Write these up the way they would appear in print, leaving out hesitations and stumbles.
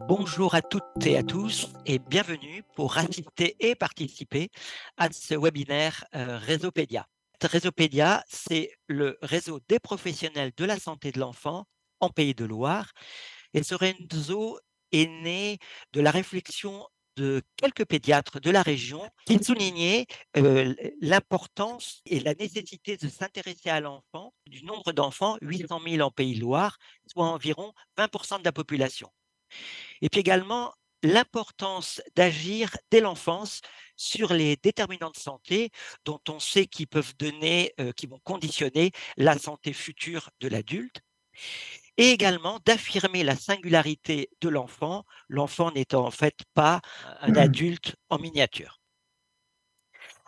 Bonjour à toutes et à tous et bienvenue pour assister et participer à ce webinaire Réseaupédia. Réseaupédia, c'est le réseau des professionnels de la santé de l'enfant en Pays de Loire. Et ce réseau est né de la réflexion de quelques pédiatres de la région qui soulignaient l'importance et la nécessité de s'intéresser à l'enfant, du nombre d'enfants, 800 000 en Pays de Loire, soit environ 20% de la population. Et puis également, l'importance d'agir dès l'enfance sur les déterminants de santé dont on sait qu'ils peuvent donner, qui vont conditionner la santé future de l'adulte et également d'affirmer la singularité de l'enfant n'étant en fait pas un adulte en miniature.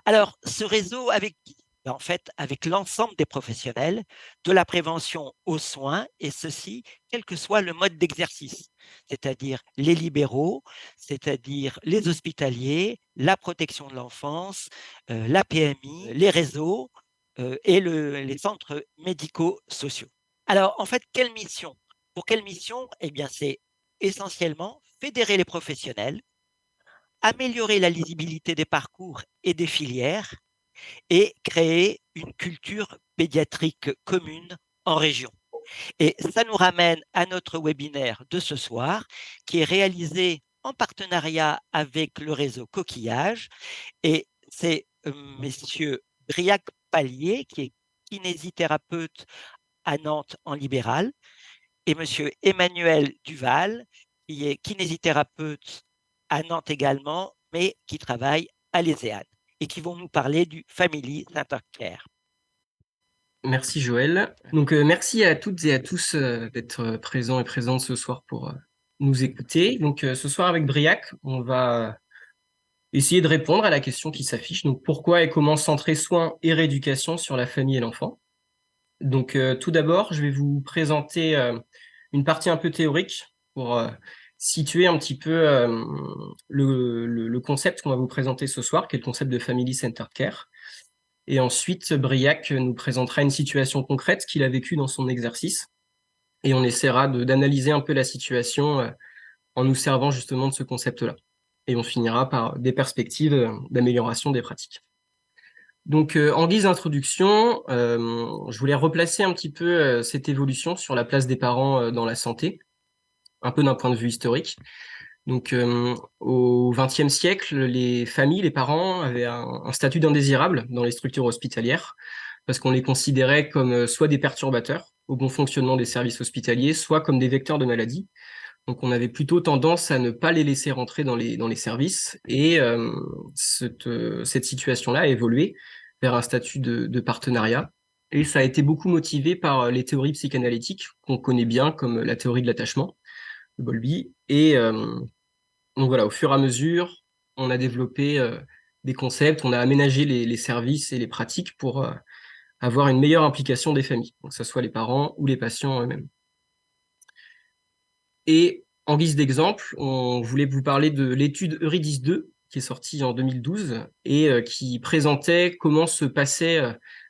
Alors, ce réseau avec qui? En fait, avec l'ensemble des professionnels, de la prévention aux soins, et ceci, quel que soit le mode d'exercice, c'est-à-dire les libéraux, c'est-à-dire les hospitaliers, la protection de l'enfance, la PMI, les réseaux et les centres médico-sociaux. Alors, en fait, quelle mission? Pour quelle mission? Eh bien, c'est essentiellement fédérer les professionnels, améliorer la lisibilité des parcours et des filières et créer une culture pédiatrique commune en région. Et ça nous ramène à notre webinaire de ce soir qui est réalisé en partenariat avec le réseau Coquillage et c'est messieurs Briac Pallier qui est kinésithérapeute à Nantes en libéral et monsieur Emmanuel Duval qui est kinésithérapeute à Nantes également mais qui travaille à l'ESEAN et qui vont nous parler du Family Center Care. Merci Joël. Donc merci à toutes et à tous d'être présents et présentes ce soir pour nous écouter. Donc ce soir avec Briac, on va essayer de répondre à la question qui s'affiche. Donc pourquoi et comment centrer soins et rééducation sur la famille et l'enfant? Donc tout d'abord, je vais vous présenter une partie un peu théorique pour situer un petit peu le concept qu'on va vous présenter ce soir, qui est le concept de Family Centered Care. Et ensuite, Briac nous présentera une situation concrète qu'il a vécue dans son exercice. Et on essaiera d'analyser un peu la situation en nous servant justement de ce concept-là. Et on finira par des perspectives d'amélioration des pratiques. Donc, en guise d'introduction, je voulais replacer un petit peu cette évolution sur la place des parents dans la santé, un peu d'un point de vue historique. Donc, au XXe siècle, les familles, les parents avaient un statut d'indésirable dans les structures hospitalières parce qu'on les considérait comme soit des perturbateurs au bon fonctionnement des services hospitaliers, soit comme des vecteurs de maladies. Donc, on avait plutôt tendance à ne pas les laisser rentrer dans les services et cette situation-là a évolué vers un statut de partenariat. Et ça a été beaucoup motivé par les théories psychanalytiques qu'on connaît bien, comme la théorie de l'attachement de Bowlby. Et donc voilà, au fur et à mesure, on a développé des concepts, on a aménagé les services et les pratiques pour avoir une meilleure implication des familles, donc que ce soit les parents ou les patients eux-mêmes. Et en guise d'exemple, on voulait vous parler de l'étude Eurydice 2, qui est sortie en 2012 et qui présentait comment se passait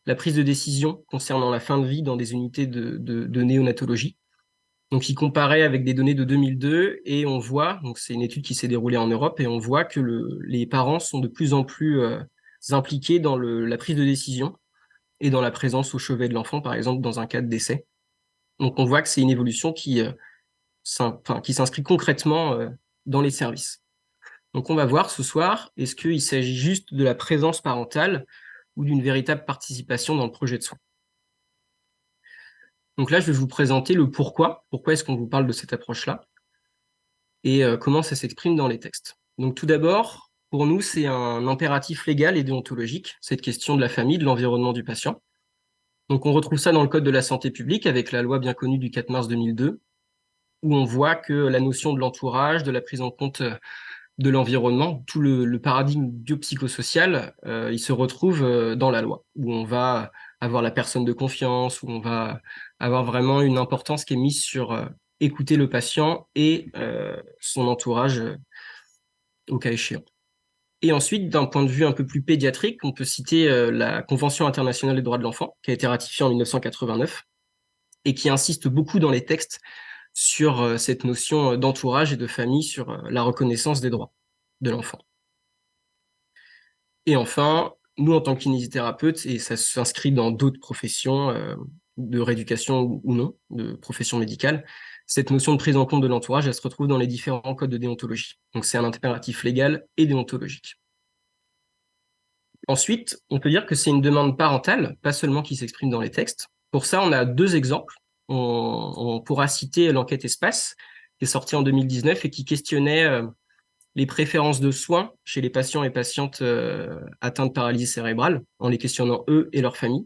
la prise de décision concernant la fin de vie dans des unités de néonatologie. Donc, il comparait avec des données de 2002 et on voit, donc c'est une étude qui s'est déroulée en Europe, et on voit que les parents sont de plus en plus impliqués dans la prise de décision et dans la présence au chevet de l'enfant, par exemple, dans un cas de décès. Donc, on voit que c'est une évolution qui s'inscrit concrètement dans les services. Donc, on va voir ce soir, est-ce qu'il s'agit juste de la présence parentale ou d'une véritable participation dans le projet de soins. Donc là, je vais vous présenter le pourquoi. Pourquoi est-ce qu'on vous parle de cette approche-là et comment ça s'exprime dans les textes. Donc tout d'abord, pour nous, c'est un impératif légal et déontologique, cette question de la famille, de l'environnement du patient. Donc on retrouve ça dans le Code de la santé publique avec la loi bien connue du 4 mars 2002, où on voit que la notion de l'entourage, de la prise en compte de l'environnement, tout le paradigme biopsychosocial, il se retrouve dans la loi, où on va avoir la personne de confiance, où on va avoir vraiment une importance qui est mise sur écouter le patient et son entourage au cas échéant. Et ensuite, d'un point de vue un peu plus pédiatrique, on peut citer la Convention internationale des droits de l'enfant, qui a été ratifiée en 1989, et qui insiste beaucoup dans les textes sur cette notion d'entourage et de famille, sur la reconnaissance des droits de l'enfant. Et enfin, nous, en tant que kinésithérapeutes, et ça s'inscrit dans d'autres professions de rééducation ou non, de professions médicales, cette notion de prise en compte de l'entourage, elle se retrouve dans les différents codes de déontologie. Donc c'est un impératif légal et déontologique. Ensuite, on peut dire que c'est une demande parentale, pas seulement qui s'exprime dans les textes. Pour ça, on a deux exemples. On pourra citer l'enquête Espace, qui est sortie en 2019 et qui questionnait les préférences de soins chez les patients et patientes atteints de paralysie cérébrale, en les questionnant eux et leurs familles.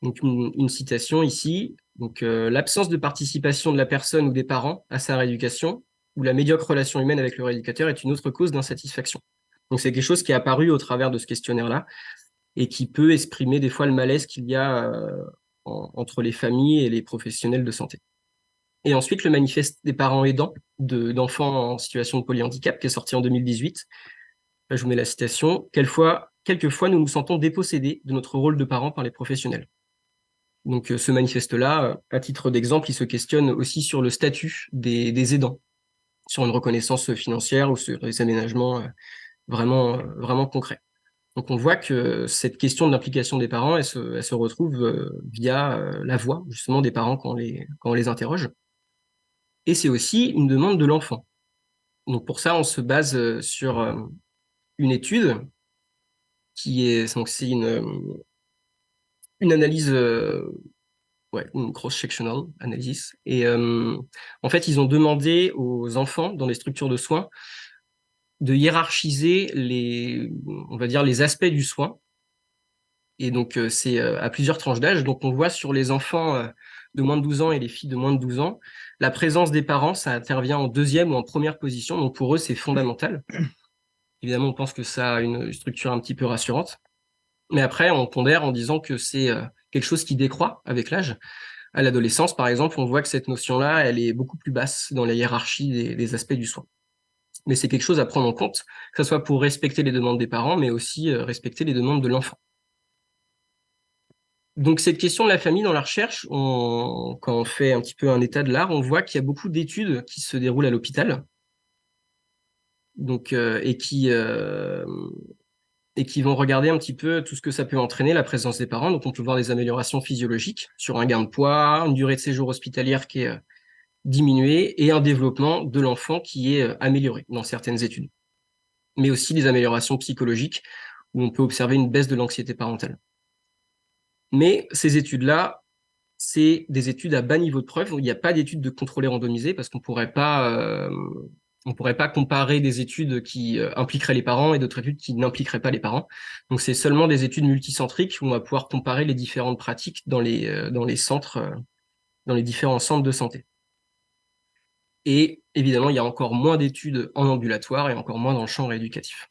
Donc une citation ici. Donc l'absence de participation de la personne ou des parents à sa rééducation ou la médiocre relation humaine avec le rééducateur est une autre cause d'insatisfaction. Donc c'est quelque chose qui est apparu au travers de ce questionnaire-là et qui peut exprimer des fois le malaise qu'il y a entre les familles et les professionnels de santé. Et ensuite, le manifeste des parents aidants d'enfants en situation de polyhandicap, qui est sorti en 2018. Là, je vous mets la citation. Quelquefois, nous nous sentons dépossédés de notre rôle de parents par les professionnels. Donc, ce manifeste-là, à titre d'exemple, il se questionne aussi sur le statut des aidants, sur une reconnaissance financière ou sur des aménagements vraiment concrets. Donc, on voit que cette question de l'implication des parents, elle se retrouve via la voix, justement, des parents quand on les interroge. Et c'est aussi une demande de l'enfant. Donc pour ça, on se base sur une étude qui est donc c'est une analyse, ouais, une cross-sectional analysis. Et en fait, ils ont demandé aux enfants dans les structures de soins de hiérarchiser on va dire, les aspects du soin. Et donc c'est à plusieurs tranches d'âge. Donc on voit sur les enfants de moins de 12 ans et les filles de moins de 12 ans, la présence des parents, ça intervient en deuxième ou en première position. Donc pour eux, c'est fondamental. Évidemment, on pense que ça a une structure un petit peu rassurante. Mais après, on pondère en disant que c'est quelque chose qui décroît avec l'âge. À l'adolescence, par exemple, on voit que cette notion-là, elle est beaucoup plus basse dans la hiérarchie des aspects du soin. Mais c'est quelque chose à prendre en compte, que ce soit pour respecter les demandes des parents, mais aussi respecter les demandes de l'enfant. Donc cette question de la famille dans la recherche, quand on fait un petit peu un état de l'art, on voit qu'il y a beaucoup d'études qui se déroulent à l'hôpital, donc et qui vont regarder un petit peu tout ce que ça peut entraîner, la présence des parents. Donc, on peut voir des améliorations physiologiques sur un gain de poids, une durée de séjour hospitalière qui est diminuée et un développement de l'enfant qui est amélioré dans certaines études. Mais aussi des améliorations psychologiques où on peut observer une baisse de l'anxiété parentale. Mais ces études-là, c'est des études à bas niveau de preuve. Il n'y a pas d'études de contrôlés randomisés parce qu'on pourrait pas comparer des études qui impliqueraient les parents et d'autres études qui n'impliqueraient pas les parents. Donc c'est seulement des études multicentriques où on va pouvoir comparer les différentes pratiques dans les centres, dans les différents centres de santé. Et évidemment, il y a encore moins d'études en ambulatoire et encore moins dans le champ rééducatif.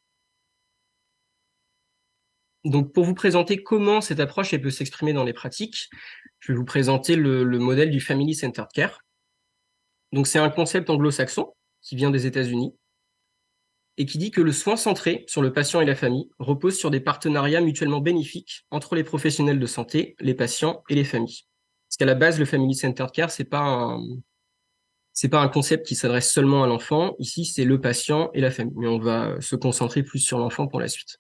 Donc, pour vous présenter comment cette approche elle peut s'exprimer dans les pratiques, je vais vous présenter le modèle du Family Centered Care. Donc, c'est un concept anglo-saxon qui vient des États-Unis et qui dit que le soin centré sur le patient et la famille repose sur des partenariats mutuellement bénéfiques entre les professionnels de santé, les patients et les familles. Parce qu'à la base, le Family Centered Care, c'est pas un concept qui s'adresse seulement à l'enfant. Ici, c'est le patient et la famille. Mais on va se concentrer plus sur l'enfant pour la suite.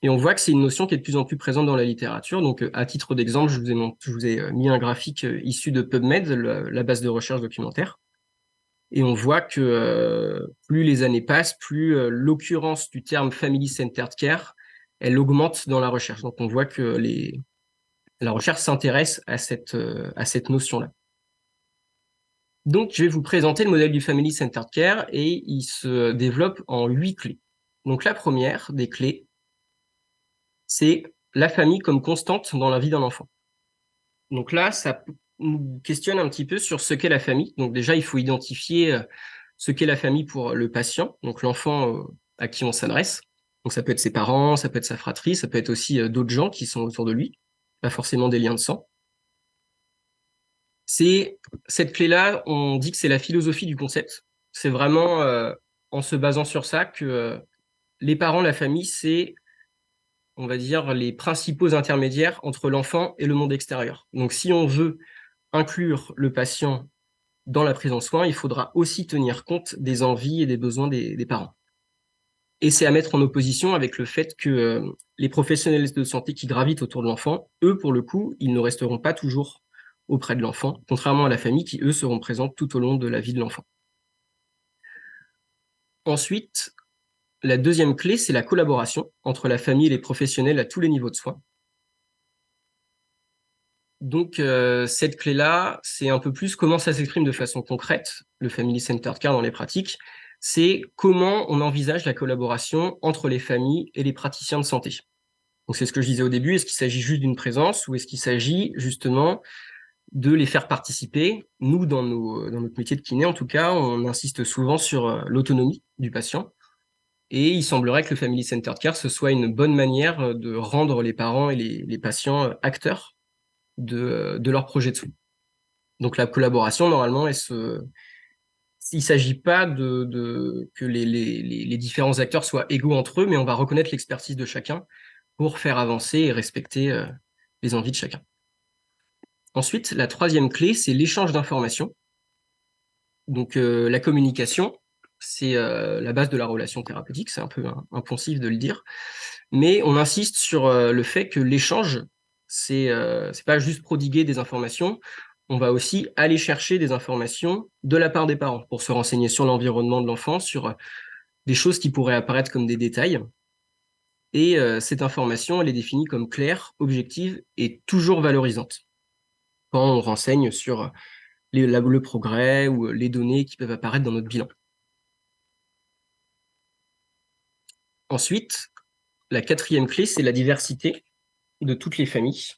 Et on voit que c'est une notion qui est de plus en plus présente dans la littérature. Donc, à titre d'exemple, je vous ai mis un graphique issu de PubMed, la base de recherche documentaire. Et on voit que plus les années passent, plus l'occurrence du terme Family Centered Care, elle augmente dans la recherche. Donc, on voit que la recherche s'intéresse à cette notion-là. Donc, je vais vous présenter le modèle du Family Centered Care et il se développe en 8 clés. Donc, la première des clés, c'est la famille comme constante dans la vie d'un enfant. Donc là, ça nous questionne un petit peu sur ce qu'est la famille. Donc déjà, il faut identifier ce qu'est la famille pour le patient, donc l'enfant à qui on s'adresse. Donc ça peut être ses parents, ça peut être sa fratrie, ça peut être aussi d'autres gens qui sont autour de lui, pas forcément des liens de sang. C'est cette clé-là, on dit que c'est la philosophie du concept. C'est vraiment en se basant sur ça que les parents, la famille, c'est on va dire, les principaux intermédiaires entre l'enfant et le monde extérieur. Donc, si on veut inclure le patient dans la prise en soin, il faudra aussi tenir compte des envies et des besoins des parents. Et c'est à mettre en opposition avec le fait que les professionnels de santé qui gravitent autour de l'enfant, eux, pour le coup, ils ne resteront pas toujours auprès de l'enfant, contrairement à la famille qui, eux, seront présents tout au long de la vie de l'enfant. Ensuite, la deuxième clé, c'est la collaboration entre la famille et les professionnels à tous les niveaux de soins. Donc, cette clé-là, c'est un peu plus comment ça s'exprime de façon concrète, le Family Centered Care dans les pratiques. C'est comment on envisage la collaboration entre les familles et les praticiens de santé. Donc, c'est ce que je disais au début. Est-ce qu'il s'agit juste d'une présence ou est-ce qu'il s'agit justement de les faire participer? Nous, dans notre métier de kiné, en tout cas, on insiste souvent sur l'autonomie du patient. Et il semblerait que le Family Centered Care, ce soit une bonne manière de rendre les parents et les patients acteurs de leur projet de soins. Donc la collaboration, normalement, il ne s'agit pas que les différents acteurs soient égaux entre eux, mais on va reconnaître l'expertise de chacun pour faire avancer et respecter les envies de chacun. Ensuite, la troisième clé, c'est l'échange d'informations. Donc la communication, c'est la base de la relation thérapeutique, c'est un peu impensif de le dire, mais on insiste sur le fait que l'échange, c'est pas juste prodiguer des informations, on va aussi aller chercher des informations de la part des parents pour se renseigner sur l'environnement de l'enfant, sur des choses qui pourraient apparaître comme des détails. Et cette information, elle est définie comme claire, objective et toujours valorisante quand on renseigne sur le progrès ou les données qui peuvent apparaître dans notre bilan. Ensuite, la quatrième clé, c'est la diversité de toutes les familles.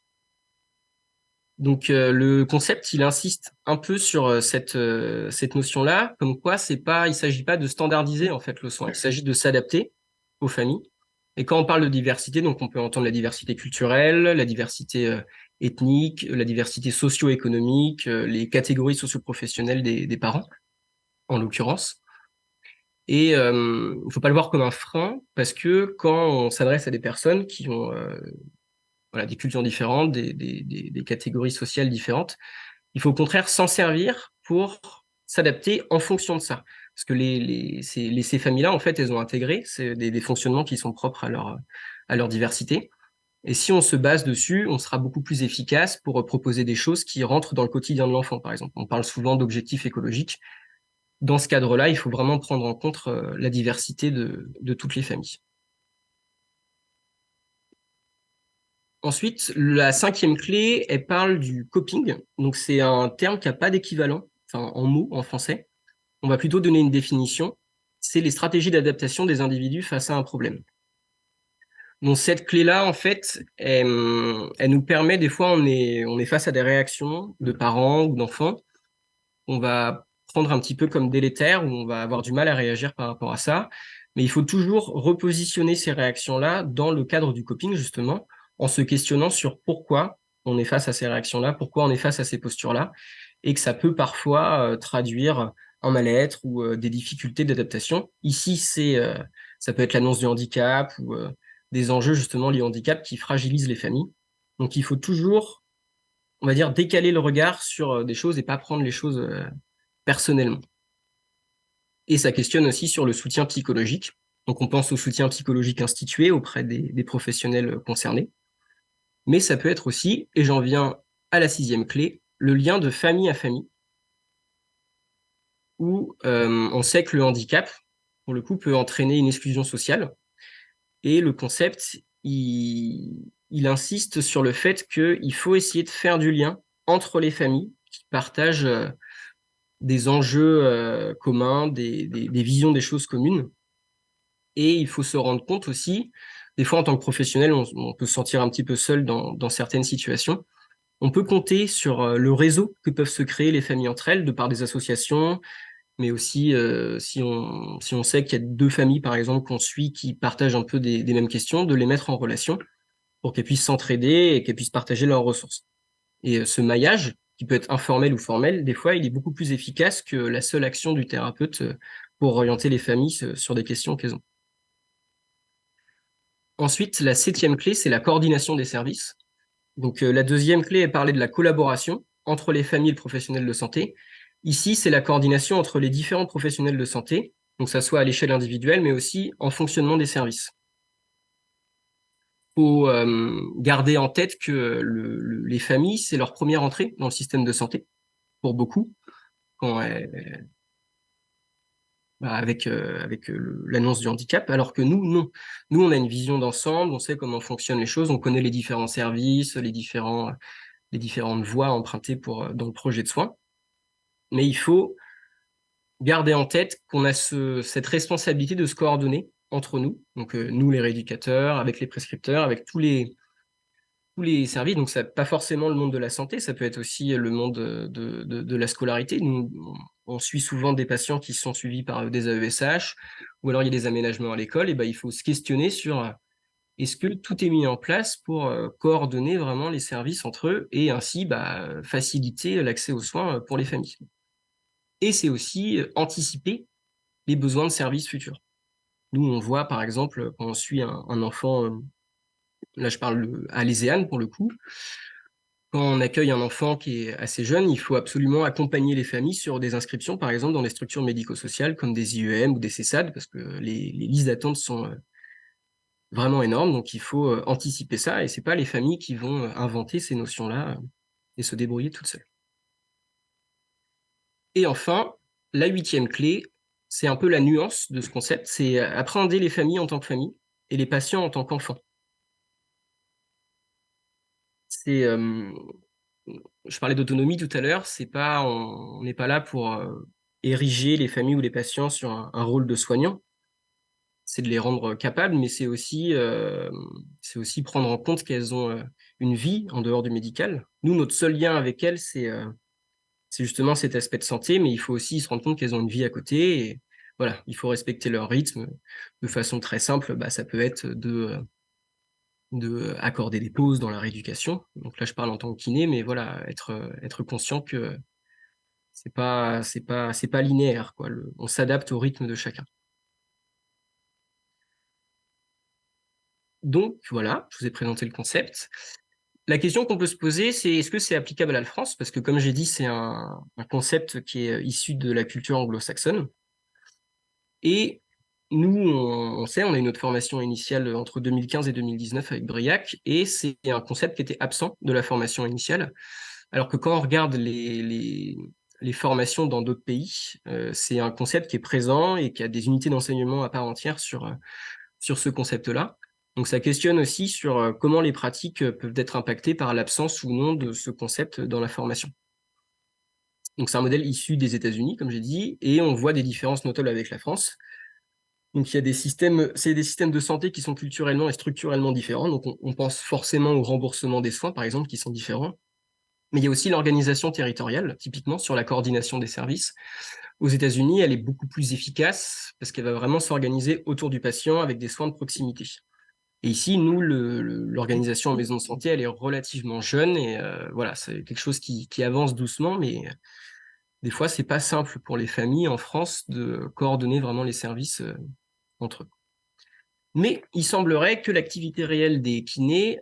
Donc le concept, il insiste un peu sur cette notion-là, comme quoi il s'agit pas de standardiser en fait le soin, il s'agit de s'adapter aux familles. Et quand on parle de diversité, donc on peut entendre la diversité culturelle, la diversité ethnique, la diversité socio-économique, les catégories socio-professionnelles des parents, en l'occurrence. Et il ne faut pas le voir comme un frein, parce que quand on s'adresse à des personnes qui ont voilà, des cultures différentes, des catégories sociales différentes, il faut au contraire s'en servir pour s'adapter en fonction de ça. Parce que ces familles-là, en fait, elles ont intégré des fonctionnements qui sont propres à leur diversité. Et si on se base dessus, on sera beaucoup plus efficace pour proposer des choses qui rentrent dans le quotidien de l'enfant, par exemple. On parle souvent d'objectifs écologiques. Dans ce cadre-là, il faut vraiment prendre en compte la diversité de toutes les familles. Ensuite, la cinquième clé, elle parle du coping. Donc, c'est un terme qui n'a pas d'équivalent, enfin, en mots, en français. On va plutôt donner une définition. C'est les stratégies d'adaptation des individus face à un problème. Donc, cette clé-là, en fait, elle nous permet, des fois, on est face à des réactions de parents ou d'enfants. On va prendre un petit peu comme délétère, ou on va avoir du mal à réagir par rapport à ça. Mais il faut toujours repositionner ces réactions-là dans le cadre du coping, justement, en se questionnant sur pourquoi on est face à ces réactions-là, pourquoi on est face à ces postures-là, et que ça peut parfois traduire un mal-être ou des difficultés d'adaptation. Ici, ça peut être l'annonce du handicap ou des enjeux justement liés au handicap qui fragilisent les familles. Donc il faut toujours, on va dire, décaler le regard sur des choses et pas prendre les choses personnellement. Et ça questionne aussi sur le soutien psychologique. Donc on pense au soutien psychologique institué auprès des professionnels concernés. Mais ça peut être aussi, et j'en viens à la sixième clé, le lien de famille à famille, où on sait que le handicap, pour le coup, peut entraîner une exclusion sociale. Et le concept, il insiste sur le fait qu'il faut essayer de faire du lien entre les familles qui partagent des enjeux communs, des visions des choses communes. Et il faut se rendre compte aussi, des fois en tant que professionnel, on peut se sentir un petit peu seul dans certaines situations. On peut compter sur le réseau que peuvent se créer les familles entre elles, de par des associations, mais aussi si on sait qu'il y a deux familles, par exemple, qu'on suit qui partagent un peu des mêmes questions, de les mettre en relation pour qu'elles puissent s'entraider et qu'elles puissent partager leurs ressources. Et ce maillage, qui peut être informel ou formel, des fois, il est beaucoup plus efficace que la seule action du thérapeute pour orienter les familles sur des questions qu'elles ont. Ensuite, la septième clé, c'est la coordination des services. Donc, la deuxième clé est parler de la collaboration. entre les familles et le professionnel de santé. Ici, c'est la coordination entre les différents professionnels de santé, donc ça soit à l'échelle individuelle, mais aussi en fonctionnement des services. Il faut garder en tête que les familles, c'est leur première entrée dans le système de santé, pour beaucoup, quand avec l'annonce du handicap, alors que nous, non. Nous, on a une vision d'ensemble, on sait comment fonctionnent les choses, on connaît les différents services, les différentes voies empruntées dans le projet de soins. Mais il faut garder en tête qu'on a cette responsabilité de se coordonner entre nous, donc nous les rééducateurs, avec les prescripteurs, avec tous les services. Donc ça pas forcément le monde de la santé, ça peut être aussi le monde de la scolarité. Nous, on suit souvent des patients qui sont suivis par des AESH, ou alors il y a des aménagements à l'école, et ben il faut se questionner sur est-ce que tout est mis en place pour coordonner vraiment les services entre eux et ainsi faciliter l'accès aux soins pour les familles. Et c'est aussi anticiper les besoins de services futurs. Nous, on voit par exemple quand on suit un enfant, là je parle à l'ESEAN pour le coup, quand on accueille un enfant qui est assez jeune, il faut absolument accompagner les familles sur des inscriptions, par exemple dans les structures médico-sociales comme des IEM ou des CESAD, parce que les listes d'attente sont vraiment énormes, donc il faut anticiper ça, et c'est pas les familles qui vont inventer ces notions-là et se débrouiller toutes seules. Et enfin, la 8e clé, c'est un peu la nuance de ce concept, c'est appréhender les familles en tant que famille et les patients en tant qu'enfants. C'est, je parlais d'autonomie tout à l'heure, on n'est pas là pour ériger les familles ou les patients sur un rôle de soignant, c'est de les rendre capables, mais c'est aussi prendre en compte qu'elles ont une vie en dehors du médical. Nous, notre seul lien avec elles, c'est justement cet aspect de santé, mais il faut aussi se rendre compte qu'elles ont une vie à côté. Et voilà, il faut respecter leur rythme. De façon très simple, ça peut être de accorder des pauses dans la rééducation. Donc là, je parle en tant que kiné, mais voilà, être conscient que c'est pas linéaire, quoi. On s'adapte au rythme de chacun. Donc voilà, je vous ai présenté le concept. La question qu'on peut se poser, c'est est-ce que c'est applicable à la France? Parce que comme j'ai dit, c'est un concept qui est issu de la culture anglo-saxonne. Et nous, on sait, on a eu notre formation initiale entre 2015 et 2019 avec Briac, et c'est un concept qui était absent de la formation initiale. Alors que quand on regarde les formations dans d'autres pays, c'est un concept qui est présent et qui a des unités d'enseignement à part entière sur ce concept-là. Donc ça questionne aussi sur comment les pratiques peuvent être impactées par l'absence ou non de ce concept dans la formation. Donc c'est un modèle issu des États-Unis, comme j'ai dit, et on voit des différences notables avec la France. Donc il y a c'est des systèmes de santé qui sont culturellement et structurellement différents. Donc on pense forcément au remboursement des soins, par exemple, qui sont différents. Mais il y a aussi l'organisation territoriale, typiquement sur la coordination des services. Aux États-Unis, elle est beaucoup plus efficace parce qu'elle va vraiment s'organiser autour du patient avec des soins de proximité. Et ici, nous, l'organisation en maison de santé, elle est relativement jeune et voilà, c'est quelque chose qui avance doucement, mais des fois, c'est pas simple pour les familles en France de coordonner vraiment les services entre eux. Mais il semblerait que l'activité réelle des kinés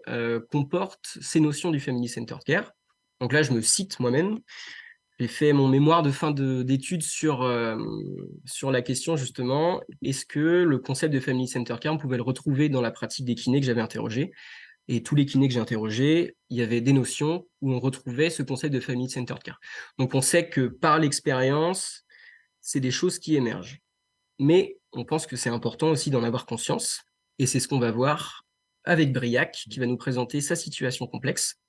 comporte ces notions du Family Centered Care. Donc là, je me cite moi-même. J'ai fait mon mémoire de fin d'études sur la question justement, est-ce que le concept de Family Centered Care, on pouvait le retrouver dans la pratique des kinés que j'avais interrogés. Et tous les kinés que j'ai interrogés, il y avait des notions où on retrouvait ce concept de Family Centered Care. Donc on sait que par l'expérience, c'est des choses qui émergent. Mais on pense que c'est important aussi d'en avoir conscience. Et c'est ce qu'on va voir avec Briac, qui va nous présenter sa situation complexe.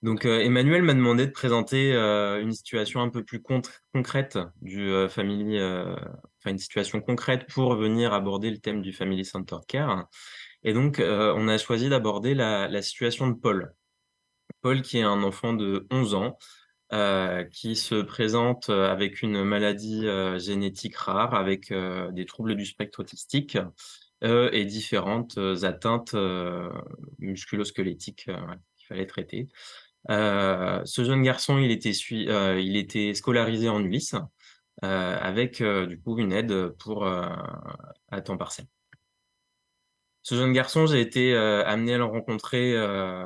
Donc, Emmanuel m'a demandé de présenter une situation un peu plus concrète du family, enfin une situation concrète pour venir aborder le thème du Family Centered Care. Et donc, on a choisi d'aborder la situation de Paul. Paul, qui est un enfant de 11 ans, qui se présente avec une maladie génétique rare, avec des troubles du spectre autistique et différentes atteintes musculo-squelettiques qu'il fallait traiter. Ce jeune garçon, il était scolarisé en Ulysse avec du coup une aide à temps partiel. Ce jeune garçon, j'ai été amené à le rencontrer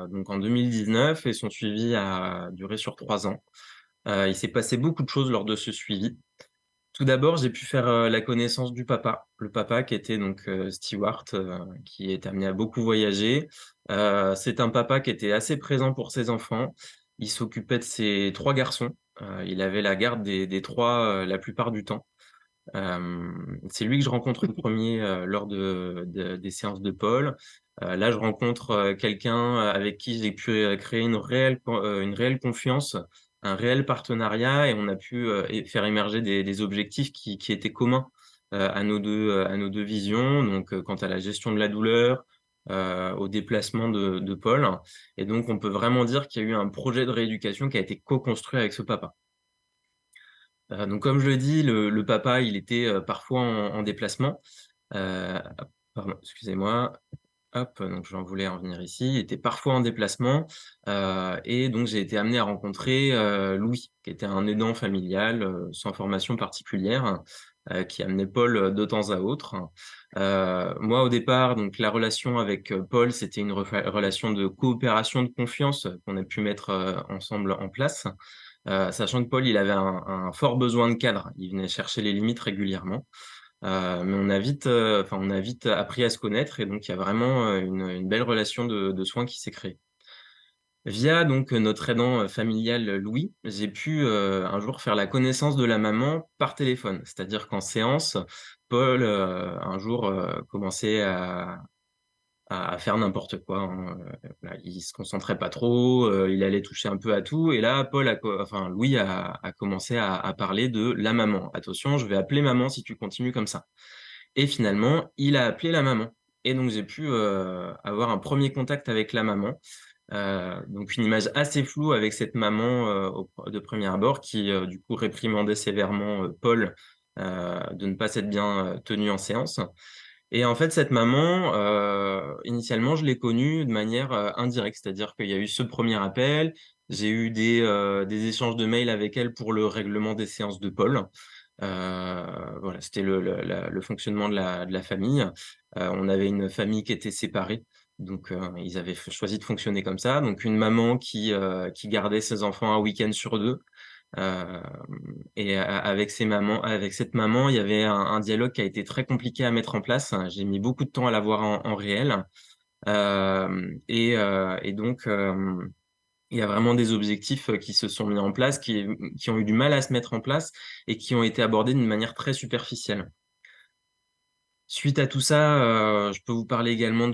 donc en 2019 et son suivi a duré sur 3 ans. Il s'est passé beaucoup de choses lors de ce suivi. Tout d'abord, j'ai pu faire la connaissance du papa. Le papa qui était donc steward, qui est amené à beaucoup voyager. C'est un papa qui était assez présent pour ses enfants. Il s'occupait de ses 3 garçons. Il avait la garde des 3 la plupart du temps. C'est lui que je rencontre en premier lors des séances de Paul. Là, je rencontre quelqu'un avec qui j'ai pu créer une réelle confiance, un réel partenariat, et on a pu faire émerger des objectifs qui étaient communs à nos deux visions, donc quant à la gestion de la douleur, au déplacement de Paul. Et donc, on peut vraiment dire qu'il y a eu un projet de rééducation qui a été co-construit avec ce papa. Donc comme je le dis, le papa, il était parfois en déplacement. Pardon, excusez-moi. Hop, donc j'en voulais en venir ici. Il était parfois en déplacement et donc j'ai été amené à rencontrer Louis, qui était un aidant familial sans formation particulière, qui amenait Paul de temps à autre. Moi, au départ, donc la relation avec Paul, c'était une relation de coopération, de confiance qu'on a pu mettre ensemble en place. Sachant que Paul, il avait un fort besoin de cadre. Il venait chercher les limites régulièrement. Mais on a vite appris à se connaître et donc il y a vraiment une belle relation de soins qui s'est créée. Via donc notre aidant familial Louis, j'ai pu un jour faire la connaissance de la maman par téléphone. C'est-à-dire qu'en séance, Paul un jour commençait à faire n'importe quoi, hein. Voilà, il se concentrait pas trop, il allait toucher un peu à tout. Et là, Louis a commencé à parler de la maman. Attention, je vais appeler maman si tu continues comme ça. Et finalement, il a appelé la maman. Et donc, j'ai pu avoir un premier contact avec la maman. Donc, une image assez floue avec cette maman de premier abord qui, du coup, réprimandait sévèrement Paul de ne pas s'être bien tenu en séance. Et en fait, cette maman, initialement, je l'ai connue de manière indirecte, c'est-à-dire qu'il y a eu ce premier appel, j'ai eu des échanges de mails avec elle pour le règlement des séances de Paul. Voilà, c'était le fonctionnement de la famille. On avait une famille qui était séparée, donc ils avaient choisi de fonctionner comme ça. Donc une maman qui gardait ses enfants un week-end sur 2. Euh, et avec cette maman, il y avait un dialogue qui a été très compliqué à mettre en place. J'ai mis beaucoup de temps à l'avoir en réel. Et donc, il y a vraiment des objectifs qui se sont mis en place, qui ont eu du mal à se mettre en place et qui ont été abordés d'une manière très superficielle. Suite à tout ça, je peux vous parler également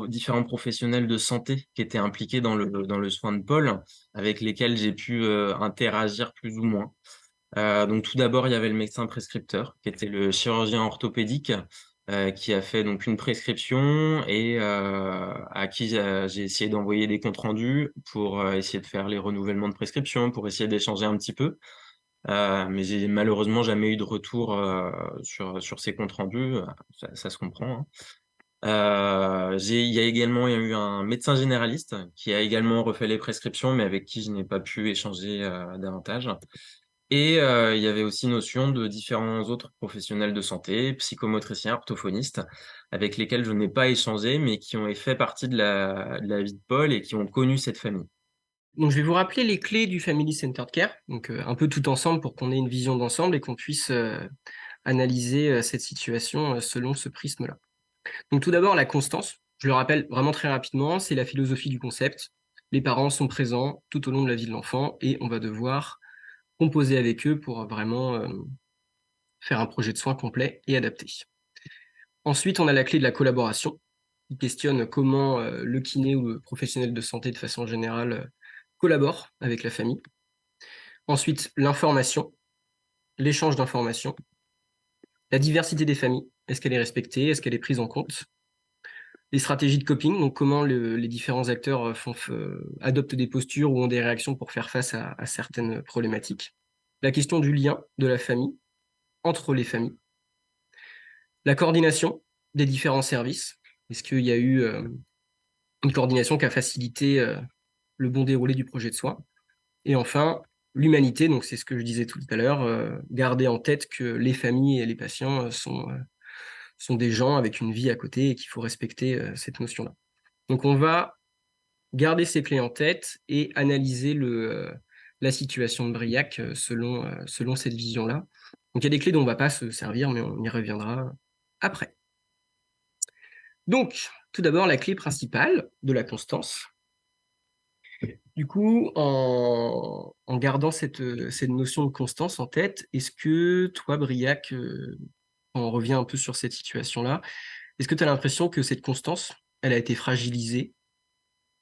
différents professionnels de santé qui étaient impliqués dans le soin de Paul, avec lesquels j'ai pu interagir plus ou moins. Donc tout d'abord, il y avait le médecin prescripteur, qui était le chirurgien orthopédique, qui a fait donc une prescription et à qui j'ai essayé d'envoyer des comptes rendus pour essayer de faire les renouvellements de prescription, pour essayer d'échanger un petit peu. Mais j'ai malheureusement jamais eu de retour sur ces comptes rendus. Ça se comprend, hein. Il y a également eu un médecin généraliste qui a également refait les prescriptions, mais avec qui je n'ai pas pu échanger davantage. Et il y avait aussi notion de différents autres professionnels de santé, psychomotriciens, orthophonistes, avec lesquels je n'ai pas échangé, mais qui ont fait partie de la vie de Paul et qui ont connu cette famille. Donc, je vais vous rappeler les clés du Family Centered Care, donc un peu tout ensemble pour qu'on ait une vision d'ensemble et qu'on puisse analyser cette situation selon ce prisme-là. Donc, tout d'abord, la constance. Je le rappelle vraiment très rapidement, c'est la philosophie du concept. Les parents sont présents tout au long de la vie de l'enfant et on va devoir composer avec eux pour vraiment faire un projet de soins complet et adapté. Ensuite, on a la clé de la collaboration, qui questionne comment le kiné ou le professionnel de santé de façon générale collabore avec la famille. Ensuite, l'information, l'échange d'informations, la diversité des familles, est-ce qu'elle est respectée, est-ce qu'elle est prise en compte? Les stratégies de coping, donc comment les différents acteurs adoptent des postures ou ont des réactions pour faire face à certaines problématiques. La question du lien de la famille, entre les familles. La coordination des différents services. Est-ce qu'il y a eu une coordination qui a facilité le bon déroulé du projet de soins? Et enfin, l'humanité, donc c'est ce que je disais tout à l'heure, garder en tête que les familles et les patients sont sont des gens avec une vie à côté et qu'il faut respecter cette notion-là. Donc on va garder ces clés en tête et analyser la situation de Briac selon cette vision-là. Donc il y a des clés dont on ne va pas se servir, mais on y reviendra après. Donc, tout d'abord, la clé principale de la constance. Du coup, en gardant cette notion de constance en tête, est-ce que toi, Briac, on revient un peu sur cette situation-là, est-ce que tu as l'impression que cette constance, elle a été fragilisée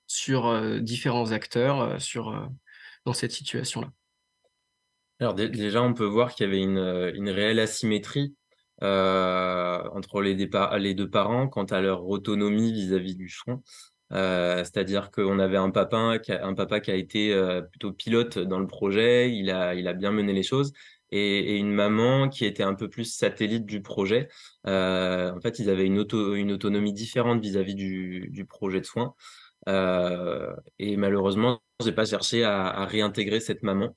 sur différents acteurs dans cette situation-là? Alors déjà, on peut voir qu'il y avait une réelle asymétrie entre les deux parents quant à leur autonomie vis-à-vis du soin. C'est-à-dire qu'on avait un papa qui a été plutôt pilote dans le projet, il a bien mené les choses, et une maman qui était un peu plus satellite du projet. En fait, ils avaient une autonomie différente vis-à-vis du projet de soins. Et malheureusement, j'ai pas cherché à réintégrer cette maman.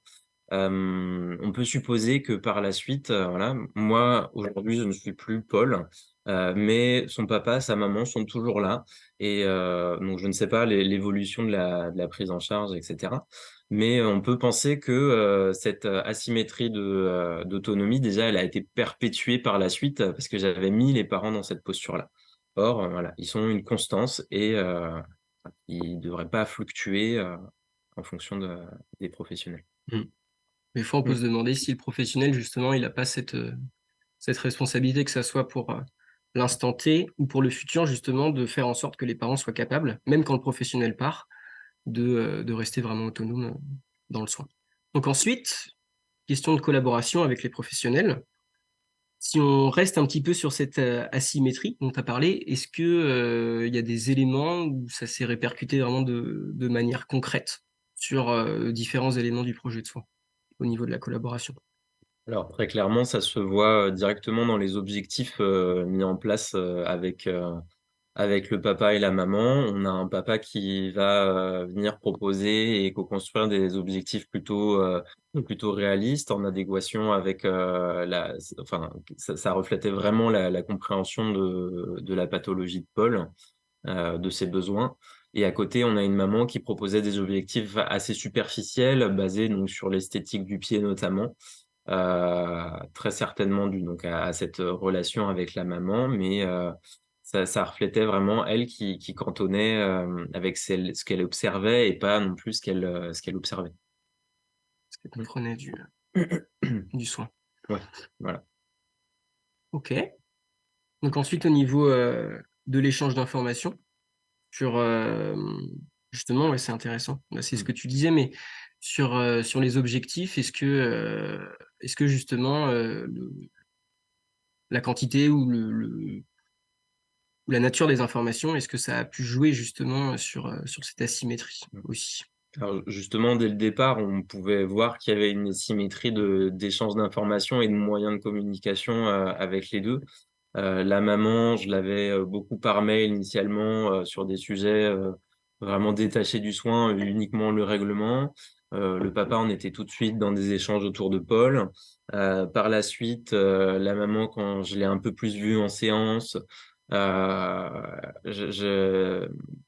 On peut supposer que par la suite, voilà, moi aujourd'hui je ne suis plus Paul, mais son papa, sa maman sont toujours là, et donc je ne sais pas l'évolution de la prise en charge, etc. Mais on peut penser que cette asymétrie d'autonomie, déjà, elle a été perpétuée par la suite parce que j'avais mis les parents dans cette posture-là. Or, voilà, ils sont une constance et ils ne devraient pas fluctuer en fonction des professionnels. Mm. Des fois, on peut Mm. se demander si le professionnel, justement, il n'a pas cette responsabilité, que ça soit pour l'instant T ou pour le futur, justement, de faire en sorte que les parents soient capables, même quand le professionnel part, de rester vraiment autonome dans le soin. Donc ensuite, question de collaboration avec les professionnels. Si on reste un petit peu sur cette asymétrie dont tu as parlé, est-ce que y a des éléments où ça s'est répercuté vraiment de manière concrète sur différents éléments du projet de soin au niveau de la collaboration? Alors très clairement, ça se voit directement dans les objectifs mis en place avec le papa et la maman. On a un papa qui va venir proposer et co-construire des objectifs plutôt réalistes, en adéquation avec enfin, ça reflétait vraiment la compréhension de la pathologie de Paul, de ses besoins. Et à côté, on a une maman qui proposait des objectifs assez superficiels, basés donc sur l'esthétique du pied notamment, très certainement dû donc à cette relation avec la maman, mais ça reflétait vraiment elle qui cantonnait avec ce qu'elle observait et pas non plus ce qu'elle observait. Parce que comprenait du soin. Ouais, voilà. Ok. Donc ensuite, au niveau de l'échange d'informations, sur justement, ouais, c'est intéressant. Là, c'est ce que tu disais, mais sur les objectifs, est-ce que justement la quantité ou ou la nature des informations, est-ce que ça a pu jouer justement sur cette asymétrie aussi? Alors justement, dès le départ, on pouvait voir qu'il y avait une symétrie d'échange d'informations et de moyens de communication avec les deux. La maman, je l'avais beaucoup par mail initialement sur des sujets vraiment détachés du soin, uniquement le règlement. Le papa, on était tout de suite dans des échanges autour de Paul. Par la suite, la maman, quand je l'ai un peu plus vue en séance, euh,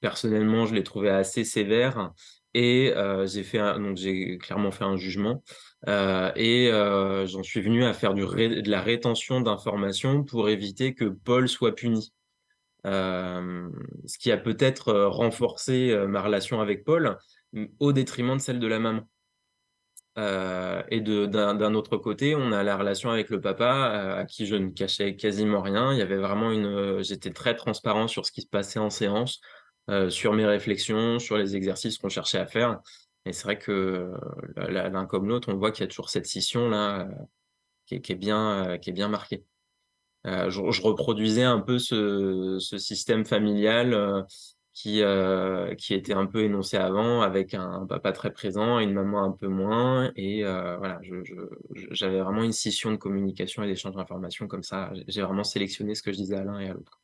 personnellement, je l'ai trouvée assez sévère, et donc j'ai clairement fait un jugement. Et j'en suis venu à faire de la rétention d'informations pour éviter que Paul soit puni. Euh, Ce qui a peut-être renforcé ma relation avec Paul, au détriment de celle de la maman. Et d'un autre côté, on a la relation avec le papa, à qui je ne cachais quasiment rien. Il y avait vraiment j'étais très transparent sur ce qui se passait en séance, sur mes réflexions, sur les exercices qu'on cherchait à faire. Et c'est vrai que l'un comme l'autre, on voit qu'il y a toujours cette scission-là, qui est bien marquée. Je reproduisais un peu ce système familial qui était un peu énoncé avant, avec un papa très présent et une maman un peu moins. Et voilà, j'avais vraiment une scission de communication et d'échange d'informations comme ça. J'ai vraiment sélectionné ce que je disais à l'un et à l'autre.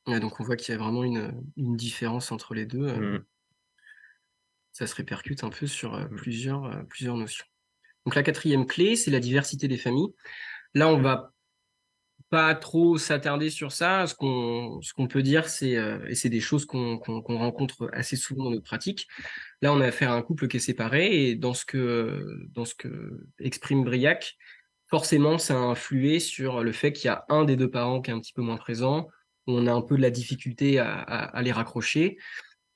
Ouais, donc on voit qu'il y a vraiment une différence entre les deux. Mm. Ça se répercute un peu sur Mm. plusieurs notions. Donc la quatrième clé, c'est la diversité des familles. Là, on va pas trop s'attarder sur ça. Ce qu'on peut dire, c'est, et c'est des choses qu'on rencontre assez souvent dans notre pratique. Là, on a affaire à un couple qui est séparé, et dans ce que exprime Briac, forcément, ça a influé sur le fait qu'il y a un des deux parents qui est un petit peu moins présent, où on a un peu de la difficulté à les raccrocher.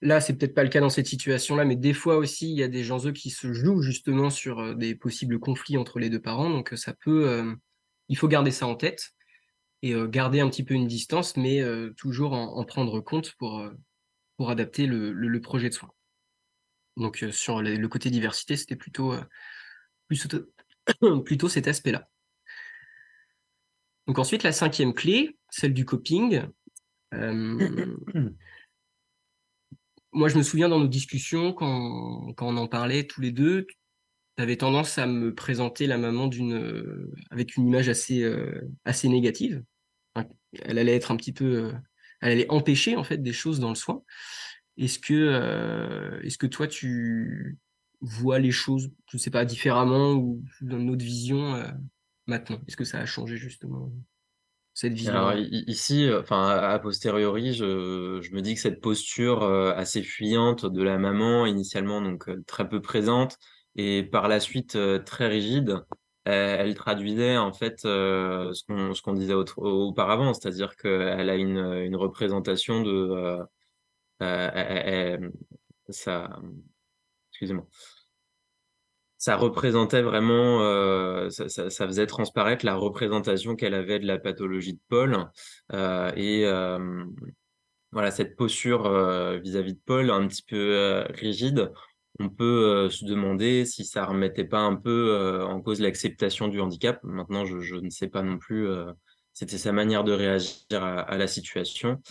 Là, c'est peut-être pas le cas dans cette situation-là, mais des fois aussi, il y a des gens eux qui se jouent justement sur des possibles conflits entre les deux parents. Donc, il faut garder ça en tête et garder un petit peu une distance, mais toujours en prendre compte pour adapter le projet de soin. Donc, sur le côté diversité, c'était plutôt, plutôt cet aspect-là. Donc ensuite, la cinquième clé, celle du coping. Moi, je me souviens dans nos discussions, quand on en parlait tous les deux, tu avais tendance à me présenter la maman avec une image assez négative. Enfin, elle allait être un petit peu, elle allait empêcher en fait des choses dans le soin. Est-ce que toi, tu vois les choses, je ne sais pas, différemment ou dans une autre vision maintenant? Est-ce que ça a changé justement cette Alors vision-là? ici, enfin a posteriori, je me dis que cette posture assez fuyante de la maman, initialement donc très peu présente, et par la suite très rigide, elle traduisait en fait ce qu'on disait auparavant, c'est-à-dire qu'elle a une représentation de ça, excusez-moi. Ça représentait vraiment, ça faisait transparaître la représentation qu'elle avait de la pathologie de Paul. Et voilà, cette posture vis-à-vis de Paul, un petit peu rigide, on peut se demander si ça remettait pas un peu en cause l'acceptation du handicap. Maintenant, je ne sais pas non plus, c'était sa manière de réagir à la situation.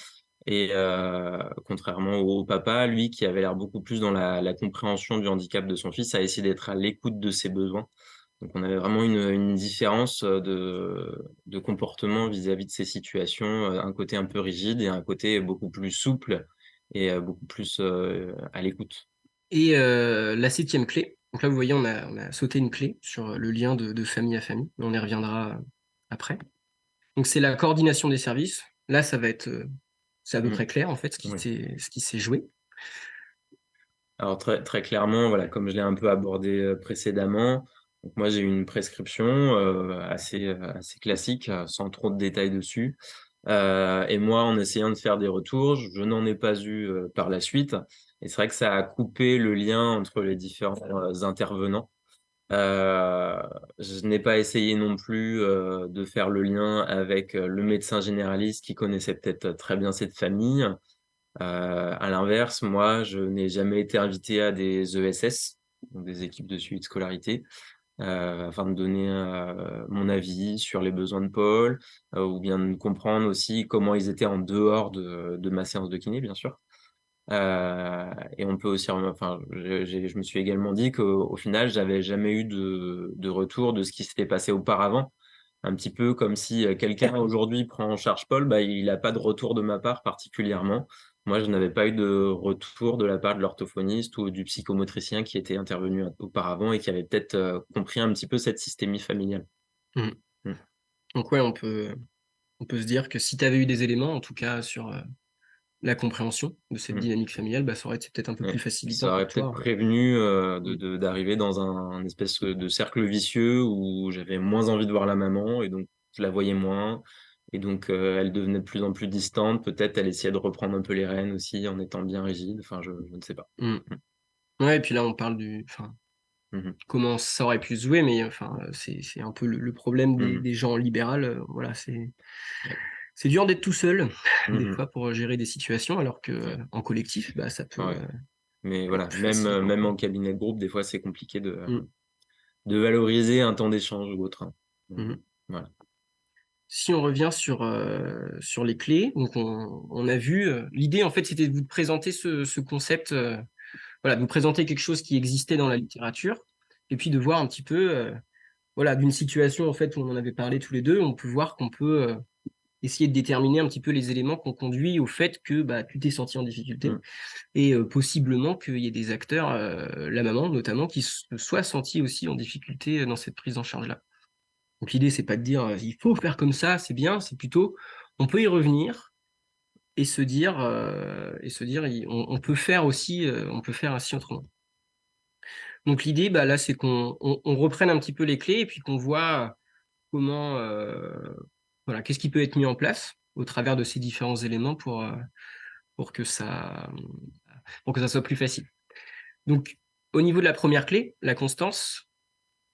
Et contrairement au papa, lui, qui avait l'air beaucoup plus dans la compréhension du handicap de son fils, a essayé d'être à l'écoute de ses besoins. Donc on avait vraiment une différence de comportement vis-à-vis de ces situations, un côté un peu rigide et un côté beaucoup plus souple et beaucoup plus à l'écoute. Et la septième clé, donc là vous voyez on a sauté une clé sur le lien de famille à famille, mais on y reviendra après. Donc c'est la coordination des services. Là c'est à peu Mm. près clair en fait Oui. ce qui s'est joué. Alors très, très clairement, voilà, comme je l'ai un peu abordé précédemment, donc moi j'ai une prescription assez classique, sans trop de détails dessus. Et moi, en essayant de faire des retours, je n'en ai pas eu par la suite. Et c'est vrai que ça a coupé le lien entre les différents intervenants. Euh, je n'ai pas essayé non plus de faire le lien avec le médecin généraliste qui connaissait peut-être très bien cette famille. À l'inverse, moi, je n'ai jamais été invité à des ESS, donc des équipes de suivi de scolarité, afin de donner mon avis sur les besoins de Paul, ou bien de comprendre aussi comment ils étaient en dehors de ma séance de kiné, bien sûr. Et on peut aussi, enfin, je me suis également dit qu'au final, j'avais jamais eu de retour de ce qui s'était passé auparavant. Un petit peu comme si quelqu'un aujourd'hui prend en charge Paul, bah, il n'a pas de retour de ma part particulièrement. Moi, je n'avais pas eu de retour de la part de l'orthophoniste ou du psychomotricien qui était intervenu auparavant et qui avait peut-être compris un petit peu cette systémie familiale. Mhm. Mm. Donc ouais, on peut se dire que si tu avais eu des éléments, en tout cas sur la compréhension de cette Mm. dynamique familiale, bah, ça aurait été peut-être un peu plus Ouais. facilitant Ça pour aurait peut-être toi. prévenu Mm. d'arriver dans un espèce de cercle vicieux où j'avais moins envie de voir la maman et donc je la voyais moins. Et donc elle devenait de plus en plus distante. Peut-être elle essayait de reprendre un peu les rênes aussi en étant bien rigide. Enfin, je ne sais pas. Mm. Ouais, et puis là on parle enfin, Mhm. comment ça aurait pu se jouer, mais enfin, c'est un peu le problème Mhm. des gens en libéral. Voilà, c'est dur d'être tout seul, des Mhm. fois, pour gérer des situations, alors que Ouais. en collectif, bah, ça peut Ouais. Mais être voilà, plus facilitant, même quoi. en cabinet de groupe, des fois c'est compliqué Mm. de valoriser un temps d'échange ou autre, hein. Mhm. Voilà. Si on revient sur les clés, donc on a vu, l'idée en fait c'était de vous présenter ce concept, voilà, de vous présenter quelque chose qui existait dans la littérature, et puis de voir un petit peu, voilà, d'une situation en fait où on en avait parlé tous les deux, on peut voir qu'on peut essayer de déterminer un petit peu les éléments qui ont conduit au fait que bah, tu t'es senti en difficulté, Mm. et possiblement qu'il y ait des acteurs, la maman notamment, qui se soient sentis aussi en difficulté dans cette prise en charge-là. Donc l'idée, c'est pas de dire il faut faire comme ça, c'est bien, c'est plutôt on peut y revenir et se dire on peut faire aussi autrement. Donc l'idée, bah, là, c'est qu'on reprenne un petit peu les clés et puis qu'on voit comment voilà, qu'est-ce qui peut être mis en place au travers de ces différents éléments pour que ça soit plus facile. Donc au niveau de la première clé, la constance,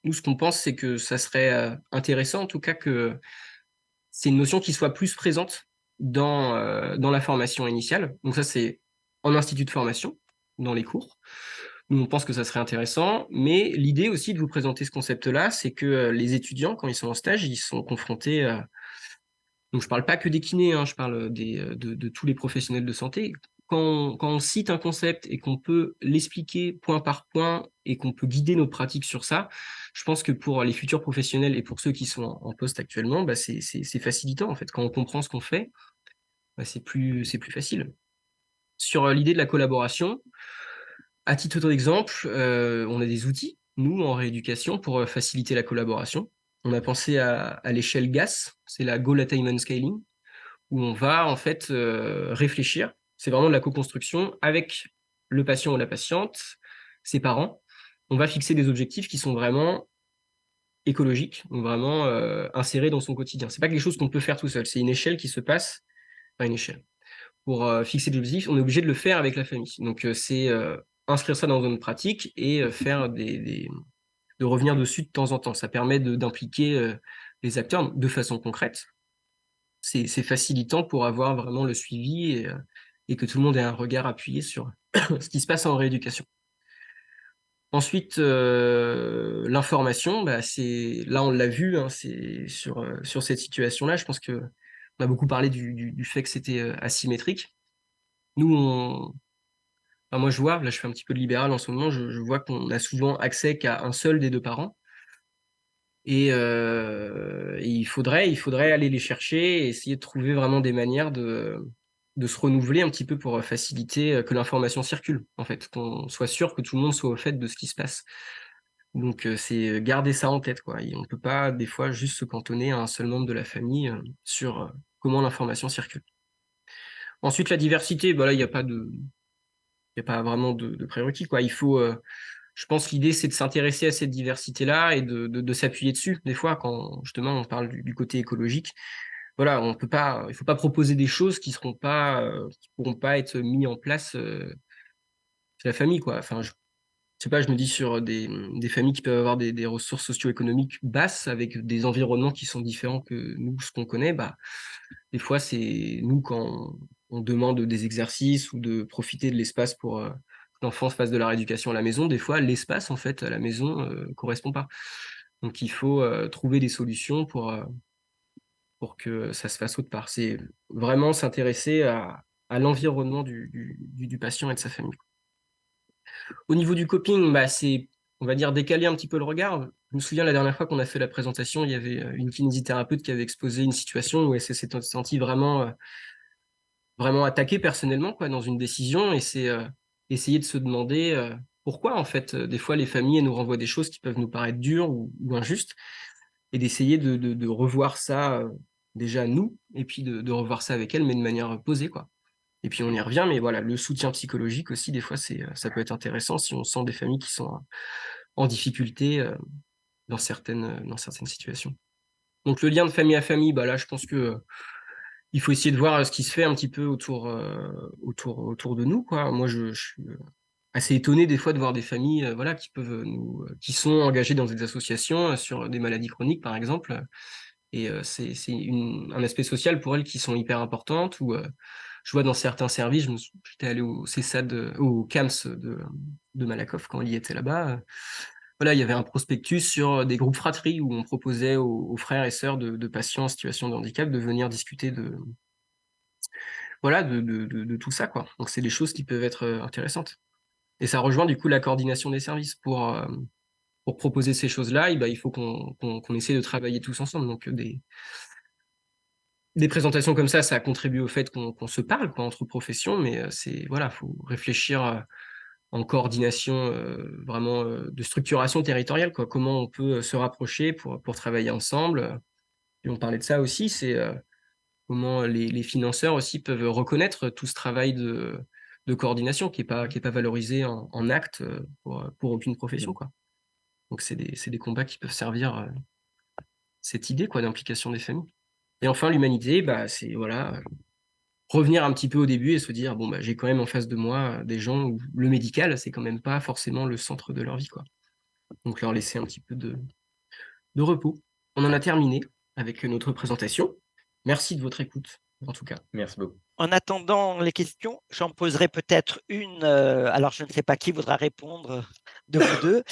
nous, ce qu'on pense, c'est que ça serait intéressant, en tout cas, que c'est une notion qui soit plus présente dans la formation initiale. Donc ça, c'est en institut de formation, dans les cours. Nous, on pense que ça serait intéressant, mais l'idée aussi de vous présenter ce concept-là, c'est que les étudiants, quand ils sont en stage, ils sont confrontés donc je parle pas que des kinés, hein, je parle de tous les professionnels de santé. Quand on cite un concept et qu'on peut l'expliquer point par point et qu'on peut guider nos pratiques sur ça, je pense que pour les futurs professionnels et pour ceux qui sont en poste actuellement, bah c'est facilitant en fait. Quand on comprend ce qu'on fait, bah c'est plus facile. Sur l'idée de la collaboration, à titre d'exemple, on a des outils, nous, en rééducation, pour faciliter la collaboration. On a pensé à l'échelle GAS, c'est la Goal Attainment Scaling, où on va en fait réfléchir. C'est vraiment de la co-construction avec le patient ou la patiente, ses parents. On va fixer des objectifs qui sont vraiment écologiques, donc vraiment insérés dans son quotidien. C'est pas quelque chose qu'on peut faire tout seul. C'est une échelle qui se passe, pas une échelle. Pour fixer des objectifs, on est obligé de le faire avec la famille. Donc c'est inscrire ça dans une pratique et faire de revenir dessus de temps en temps. Ça permet d'impliquer les acteurs de façon concrète. C'est facilitant pour avoir vraiment le suivi et que tout le monde ait un regard appuyé sur ce qui se passe en rééducation. Ensuite, l'information, bah, là on l'a vu, hein, c'est sur cette situation-là. Je pense que on a beaucoup parlé du fait que c'était asymétrique. Nous, enfin, moi je vois, là je fais un petit peu de libéral en ce moment, je vois qu'on a souvent accès qu'à un seul des deux parents. Et il faudrait aller les chercher et essayer de trouver vraiment des manières de se renouveler un petit peu pour faciliter que l'information circule, en fait, qu'on soit sûr que tout le monde soit au fait de ce qui se passe. Donc c'est garder ça en tête, quoi. Et on ne peut pas des fois juste se cantonner à un seul membre de la famille sur comment l'information circule. Ensuite, la diversité, bah là, il y a pas vraiment de prérequis, quoi. Il faut, je pense que l'idée, c'est de s'intéresser à cette diversité-là et de s'appuyer dessus. Des fois, quand justement on parle du côté écologique, voilà, on peut pas, il faut pas proposer des choses qui pourront pas être mis en place chez la famille, quoi. Enfin, je sais pas, je me dis sur des familles qui peuvent avoir des ressources socio-économiques basses avec des environnements qui sont différents que nous, ce qu'on connaît, bah, des fois, c'est nous quand on demande des exercices ou de profiter de l'espace pour que l'enfant fasse de la rééducation à la maison, des fois, l'espace, en fait, à la maison, correspond pas. Donc, il faut trouver des solutions pour que ça se fasse autre part. C'est vraiment s'intéresser à l'environnement du patient et de sa famille. Au niveau du coping, bah, c'est, on va dire, décaler un petit peu le regard. Je me souviens la dernière fois qu'on a fait la présentation, il y avait une kinésithérapeute qui avait exposé une situation où elle s'est sentie vraiment attaquée personnellement, quoi, dans une décision, et c'est essayer de se demander pourquoi, en fait, des fois, les familles elles nous renvoient des choses qui peuvent nous paraître dures ou injustes, et d'essayer de revoir ça déjà nous, et puis de revoir ça avec elles, mais de manière posée, quoi. Et puis on y revient, mais voilà, le soutien psychologique aussi, des fois, ça peut être intéressant si on sent des familles qui sont en difficulté dans certaines situations. Donc le lien de famille à famille, bah là, je pense que il faut essayer de voir ce qui se fait un petit peu autour de nous, quoi. Moi, je suis assez étonné des fois de voir des familles, voilà, qui sont engagées dans des associations sur des maladies chroniques, par exemple. Et c'est un aspect social pour elles qui sont hyper importantes. Ou je vois dans certains services, j'étais allé au CESAD, au CAMS de Malakoff quand il y était là-bas. Voilà, il y avait un prospectus sur des groupes fratries où on proposait aux frères et sœurs de patients en situation de handicap de venir discuter voilà, de tout ça, quoi. Donc c'est des choses qui peuvent être intéressantes. Et ça rejoint du coup la coordination des services pour proposer ces choses-là. Et ben, il faut qu'on essaie de travailler tous ensemble. Donc des présentations comme ça contribue au fait qu'on se parle, quoi, entre professions, mais c'est voilà, faut réfléchir en coordination vraiment de structuration territoriale, quoi. Comment on peut se rapprocher pour travailler ensemble. Et on parlait de ça aussi, c'est comment les financeurs aussi peuvent reconnaître tout ce travail de coordination qui est pas valorisé en acte pour aucune profession, quoi. Donc c'est des combats qui peuvent servir cette idée, quoi, d'implication des familles. Et enfin, l'humanité, bah, c'est voilà, revenir un petit peu au début et se dire, bon, bah, j'ai quand même en face de moi des gens où le médical, c'est quand même pas forcément le centre de leur vie, quoi. Donc leur laisser un petit peu de repos. On en a terminé avec notre présentation. Merci de votre écoute, en tout cas. Merci beaucoup. En attendant les questions, j'en poserai peut-être une. Alors, je ne sais pas qui voudra répondre de vous deux.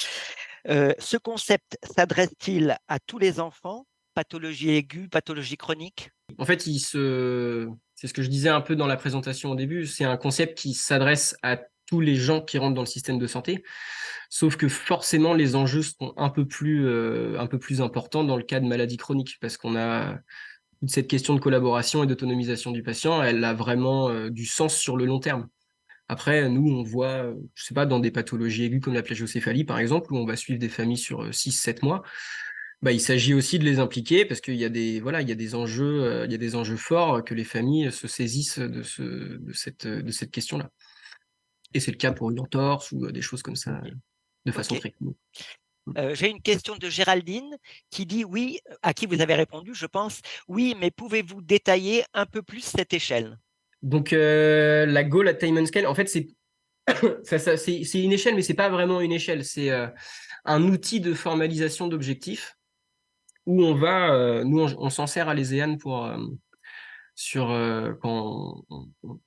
Ce concept s'adresse-t-il à tous les enfants, pathologie aiguë, pathologie chronique? En fait, c'est ce que je disais un peu dans la présentation au début, c'est un concept qui s'adresse à tous les gens qui rentrent dans le système de santé, sauf que forcément les enjeux sont un peu plus importants dans le cas de maladies chroniques, parce qu'on a toute cette question de collaboration et d'autonomisation du patient, elle a vraiment du sens sur le long terme. Après, nous, on voit, je sais pas, dans des pathologies aiguës comme la plagiocéphalie, par exemple, où on va suivre des familles sur 6-7 mois, bah, il s'agit aussi de les impliquer parce qu'il y a voilà, il y a des enjeux, il y a des enjeux forts que les familles se saisissent de cette question-là. Et c'est le cas pour une entorse ou des choses comme ça, de façon Ok. très commune. J'ai une question de Géraldine qui dit oui, à qui vous avez répondu, je pense. Oui, mais pouvez-vous détailler un peu plus cette échelle? Donc, la Goal Attainment Scale, en fait, c'est une échelle, mais c'est pas vraiment une échelle. C'est un outil de formalisation d'objectifs où nous, on s'en sert à l'ESEAN quand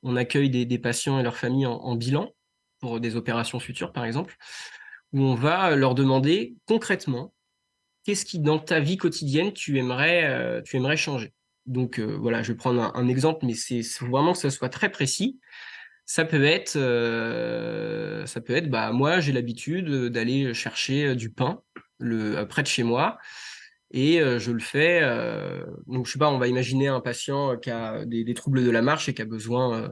on accueille des patients et leurs familles en bilan pour des opérations futures, par exemple, où on va leur demander concrètement qu'est-ce qui, dans ta vie quotidienne, tu aimerais changer. Donc voilà, je vais prendre un exemple, mais faut vraiment que ça soit très précis. Ça peut être, bah moi j'ai l'habitude d'aller chercher du pain près de chez moi et je le fais. Donc je sais pas, on va imaginer un patient qui a des troubles de la marche et qui a besoin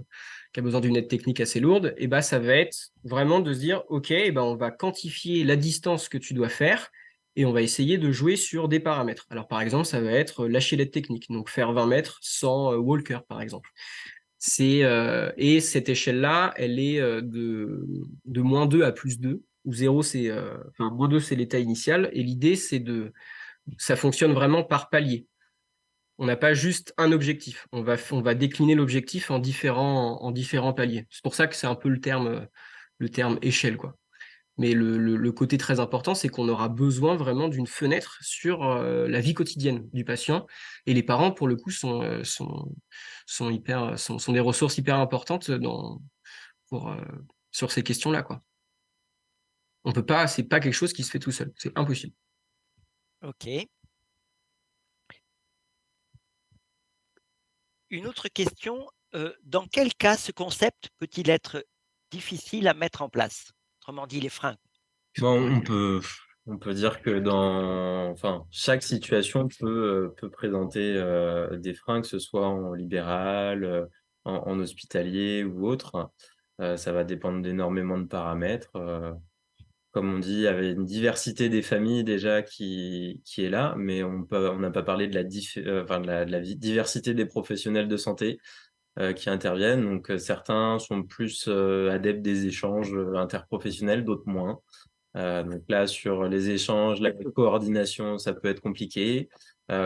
d'une aide technique assez lourde. Et bah ça va être vraiment de se dire, ok, et ben on va quantifier la distance que tu dois faire et on va essayer de jouer sur des paramètres. Alors par exemple, ça va être lâcher l'aide technique, donc faire 20 mètres sans walker par exemple. Et cette échelle-là, elle est de -2 à +2, où 0, enfin, -2, c'est l'état initial. Et l'idée, ça fonctionne vraiment par palier. On n'a pas juste un objectif. On va décliner l'objectif en différents paliers. C'est pour ça que c'est un peu le terme échelle, quoi. Mais le côté très important, c'est qu'on aura besoin vraiment d'une fenêtre sur la vie quotidienne du patient. Et les parents, pour le coup, sont des ressources hyper importantes pour, euh, sur ces questions-là, quoi. On peut pas, c'est pas quelque chose qui se fait tout seul. C'est impossible. Ok. Une autre question, dans quel cas ce concept peut-il être difficile à mettre en place? Autrement dit, les freins. Bon, on peut dire que enfin, chaque situation peut présenter des freins, que ce soit en libéral, en hospitalier ou autre. Ça va dépendre d'énormément de paramètres. Comme on dit, il y avait une diversité des familles déjà qui est là, mais on n'a pas parlé de enfin, de la diversité des professionnels de santé qui interviennent. Donc, certains sont plus adeptes des échanges interprofessionnels, d'autres moins. Donc là, sur les échanges, la coordination, ça peut être compliqué.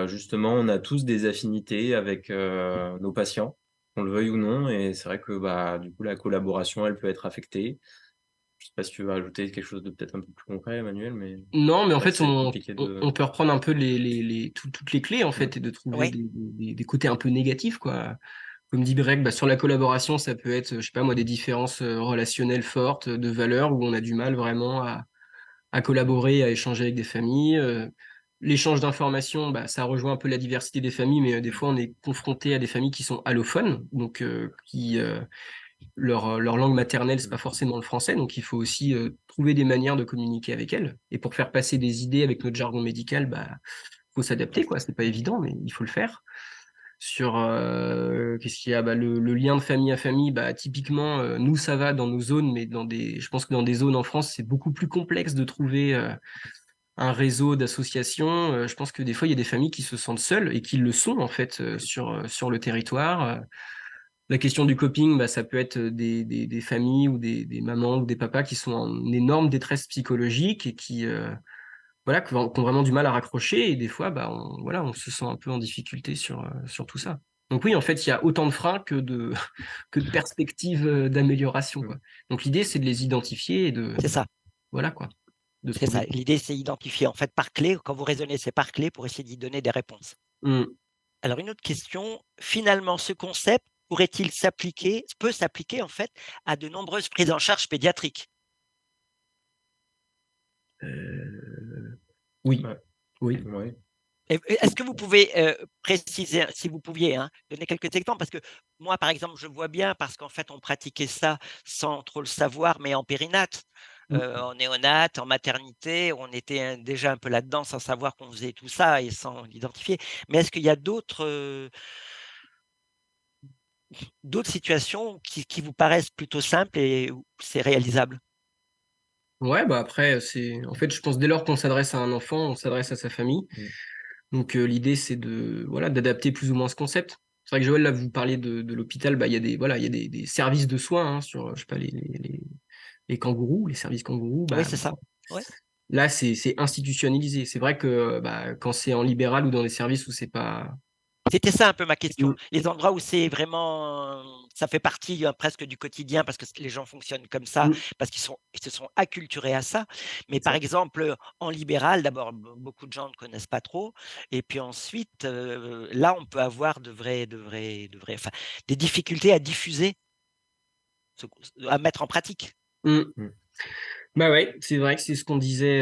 Justement, on a tous des affinités avec nos patients, qu'on le veuille ou non, et c'est vrai que bah, du coup, la collaboration, elle peut être affectée. Je sais pas si tu veux ajouter quelque chose de peut-être un peu plus concret, Emmanuel, mais Non, mais c'est en vrai que fait, c'est compliqué de... on peut reprendre un peu toutes les clés, en Mm. fait, et de trouver Oui, des côtés un peu négatifs, quoi. Comme dit Breck, bah, sur la collaboration, ça peut être, je sais pas moi, des différences relationnelles fortes, de valeurs, où on a du mal vraiment à collaborer, à échanger avec des familles. L'échange d'informations, bah, ça rejoint un peu la diversité des familles, mais des fois, on est confronté à des familles qui sont allophones, donc leur langue maternelle, c'est pas forcément le français, donc il faut aussi trouver des manières de communiquer avec elles. Et pour faire passer des idées avec notre jargon médical, bah, faut s'adapter, quoi. C'est pas évident, mais il faut le faire. sur qu'est-ce qu'il y a, le lien de famille à famille, typiquement, nous, ça va dans nos zones, mais je pense que dans des zones en France, c'est beaucoup plus complexe de trouver un réseau d'associations. Je pense que des fois, il y a des familles qui se sentent seules et qui le sont, en fait, sur le territoire. La question du coping, ça peut être des familles ou des mamans ou des papas qui sont en énorme détresse psychologique et qui ont vraiment du mal à raccrocher. Et des fois, on se sent un peu en difficulté sur tout ça. Donc oui, en fait, il y a autant de freins que de perspectives d'amélioration, quoi. Donc l'idée, c'est de les identifier et C'est ça. voilà, quoi, de C'est trouver. ça. L'idée, c'est identifier en fait par clé. Quand vous raisonnez, c'est par clé pour essayer d'y donner des réponses. Mm. Alors une autre question, finalement, ce concept peut s'appliquer en fait à de nombreuses prises en charge pédiatriques. Oui, Ouais. oui. Ouais. Est-ce que vous pouvez préciser, si vous pouviez, hein, donner quelques exemples? Parce que moi, par exemple, je vois bien, parce qu'en fait, on pratiquait ça sans trop le savoir, mais en périnate, Mm. en néonate, en maternité, on était déjà un peu là-dedans sans savoir qu'on faisait tout ça et sans l'identifier. Mais est-ce qu'il y a d'autres situations qui vous paraissent plutôt simples et où c'est réalisable? Ouais, après, en fait, je pense dès lors qu'on s'adresse à un enfant, on s'adresse à sa famille. Mm. Donc l'idée, c'est voilà, d'adapter plus ou moins ce concept. C'est vrai que Joël, là, vous parliez de l'hôpital, il y a des services de soins, hein, sur, je sais pas, les kangourous, les services kangourous. Oui, c'est ça. Ouais. Là, c'est institutionnalisé. C'est vrai que quand c'est en libéral ou dans des services où c'est pas. C'était ça un peu ma question. Mm. Les endroits où c'est vraiment, ça fait partie, presque du quotidien parce que les gens fonctionnent comme ça, Mm. parce ils se sont acculturés à ça. Mais C'est par ça. exemple, en libéral, d'abord, beaucoup de gens ne connaissent pas trop et puis ensuite, là, on peut avoir enfin, des difficultés à diffuser, à mettre en pratique. Mm. Mm. Bah ouais, c'est vrai que c'est ce qu'on disait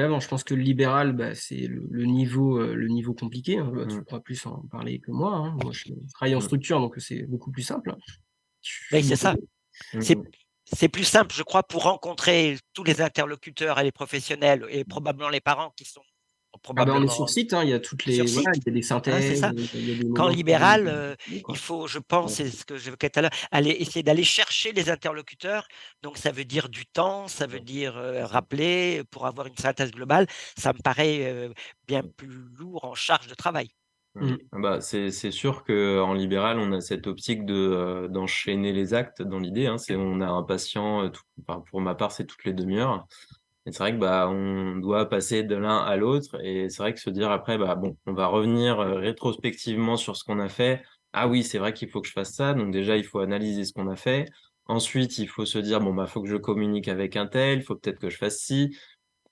avant. Je pense que le libéral, c'est le niveau compliqué, hein. Tu Mm. pourras plus en parler que moi, hein. Moi, je travaille en Mm. structure, donc c'est beaucoup plus simple. Je Oui, suis c'est ça. désolé. C'est Mm. c'est plus simple, je crois, pour rencontrer tous les interlocuteurs et les professionnels et probablement les parents qui sont On est sur probablement site, hein, il y a toutes sur voilà, site, il y a des hein, c'est synthèses, ça. il y a des Qu'en moments libéral, il quoi. faut, je pense, Ouais. c'est ce que j'évoquais tout à l'heure, essayer d'aller chercher les interlocuteurs. Donc ça veut dire du temps, ça veut dire, rappeler pour avoir une synthèse globale. Ça me paraît, bien plus lourd en charge de travail. Mm. Mm. C'est sûr qu'en libéral, on a cette optique d'enchaîner les actes dans l'idée, hein. On a un patient, enfin, pour ma part, c'est toutes les demi-heures. Et c'est vrai que on doit passer de l'un à l'autre. Et c'est vrai que se dire après, bon, on va revenir rétrospectivement sur ce qu'on a fait. Ah oui, c'est vrai qu'il faut que je fasse ça. Donc déjà, il faut analyser ce qu'on a fait. Ensuite, il faut se dire, bon, faut que je communique avec un tel, il faut peut-être que je fasse ci.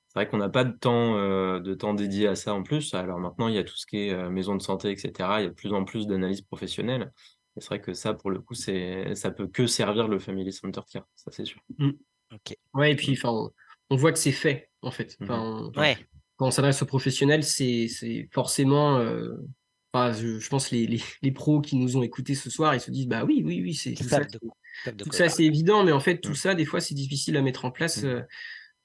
C'est vrai qu'on n'a pas de temps dédié à ça en plus. Alors maintenant, il y a tout ce qui est maison de santé, etc. Il y a de plus en plus d'analyses professionnelles. Et c'est vrai que ça, pour le coup, ça peut que servir le Family Center Care, ça c'est sûr. Mm. OK. Ouais, et puis Mm. enfin, on voit que c'est fait, en fait. Mhm. Ouais, Quand on s'adresse aux professionnels, c'est forcément. Je pense les pros qui nous ont écoutés ce soir, ils se disent bah oui, oui, oui, c'est ils tout ça, savent de tout quoi ils ça, parlent. c'est évident, mais en fait, tout Mm. ça, des fois, c'est difficile à mettre en place Mm.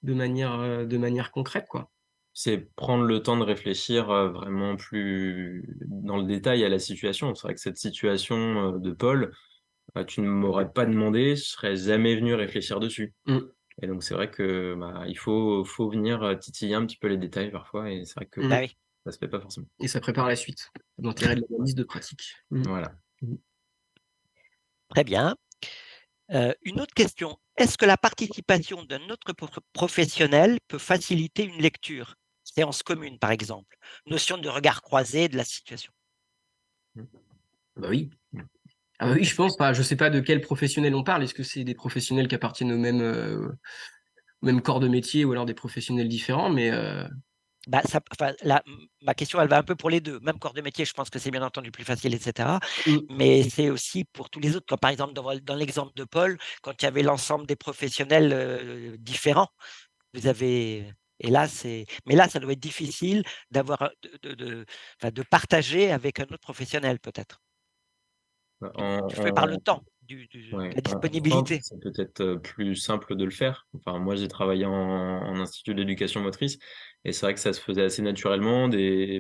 de manière concrète, quoi. C'est prendre le temps de réfléchir vraiment plus dans le détail à la situation. C'est vrai que cette situation de Paul, tu ne m'aurais pas demandé, je serais jamais venu réfléchir dessus. Mm. Et donc c'est vrai que il faut venir titiller un petit peu les détails parfois, et c'est vrai que Mm. Bah oui, ça se fait pas forcément. Et ça prépare la suite. L'intérêt de l'analyse de pratique. Mm. Voilà. Mm. très bien. Une autre question, est-ce que la participation d'un autre professionnel peut faciliter une lecture? Séance commune, par exemple. Notion de regard croisé de la situation. Mmh. Bah oui. Ah bah oui, je pense pas. Je sais pas de quels professionnels on parle. Est-ce que c'est des professionnels qui appartiennent au même corps de métier ou alors des professionnels différents? Mais Bah, enfin, ma question, elle va un peu pour les deux. Même corps de métier, je pense que c'est bien entendu plus facile, etc. mm. Mais c'est aussi pour tous les autres. Comme par exemple, dans l'exemple de Paul, quand il y avait l'ensemble des professionnels différents, vous avez. Et là, mais là, ça doit être difficile d'avoir, enfin, de partager avec un autre professionnel, peut-être. Du fait par le En temps, Ouais, la en France, disponibilité. c'est peut-être plus simple de le faire. Enfin, moi, j'ai travaillé en institut d'éducation motrice, Et c'est vrai que ça se faisait assez naturellement,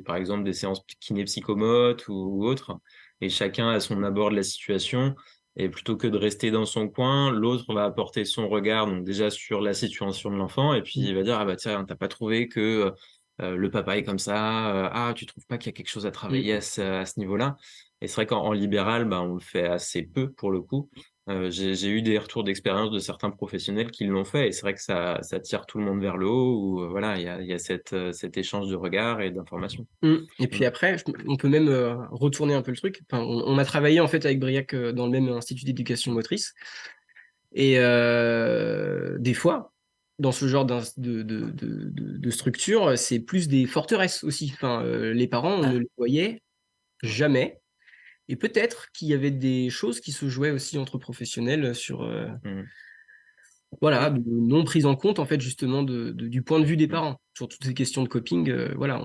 par exemple des séances kiné-psychomotes ou autres. Et chacun a son abord de la situation. Et plutôt que de rester dans son coin, l'autre va apporter son regard, donc déjà sur la situation de l'enfant, et puis il va dire, ah bah tiens, t'as pas trouvé que le papa est comme ça, ah, tu trouves pas qu'il y a quelque chose à Mm. travailler à ce niveau-là? Et c'est vrai qu'en libéral, bah, on le fait assez peu pour le coup. J'ai eu des retours d'expérience de certains professionnels qui l'ont fait, et c'est vrai que ça tire tout le monde vers le haut, où voilà, il y a cet échange de regards et d'informations. Et puis après, on peut même retourner un peu le truc. Enfin, on a travaillé en fait avec Briac dans le même institut d'éducation motrice. Et des fois, dans ce genre de structure, c'est plus des forteresses aussi. Enfin, les parents, on ne les voyait jamais. Et peut-être qu'il y avait des choses qui se jouaient aussi entre professionnels sur Mmh. voilà, Oui, de non prise en compte en fait justement du point de vue des Mmh. parents sur toutes ces questions de coping. Voilà,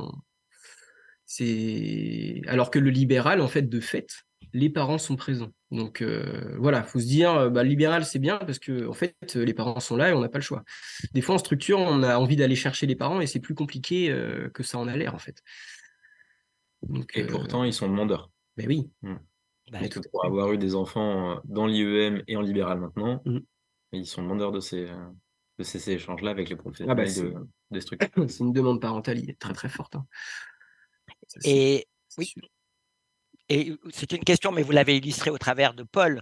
c'est alors que le libéral en fait de fait, les parents sont présents. Donc voilà, faut se dire bah, le libéral c'est bien parce que en fait les parents sont là et on n'a pas le choix. Des fois en structure, on a envie d'aller chercher les parents et c'est plus compliqué que ça en a l'air en fait. Donc Et pourtant, ils sont demandeurs. ben oui, Mmh. bah, mais Parce tout que à pour fait. avoir eu des enfants dans l'IEM et en libéral maintenant, Mhm. ils sont demandeurs de ces échanges-là avec les Ah bah professionnels des structures. c'est une demande parentale très très forte, hein. Ça, et c'est oui, sûr. et c'est une question, mais vous l'avez illustré au travers de Paul.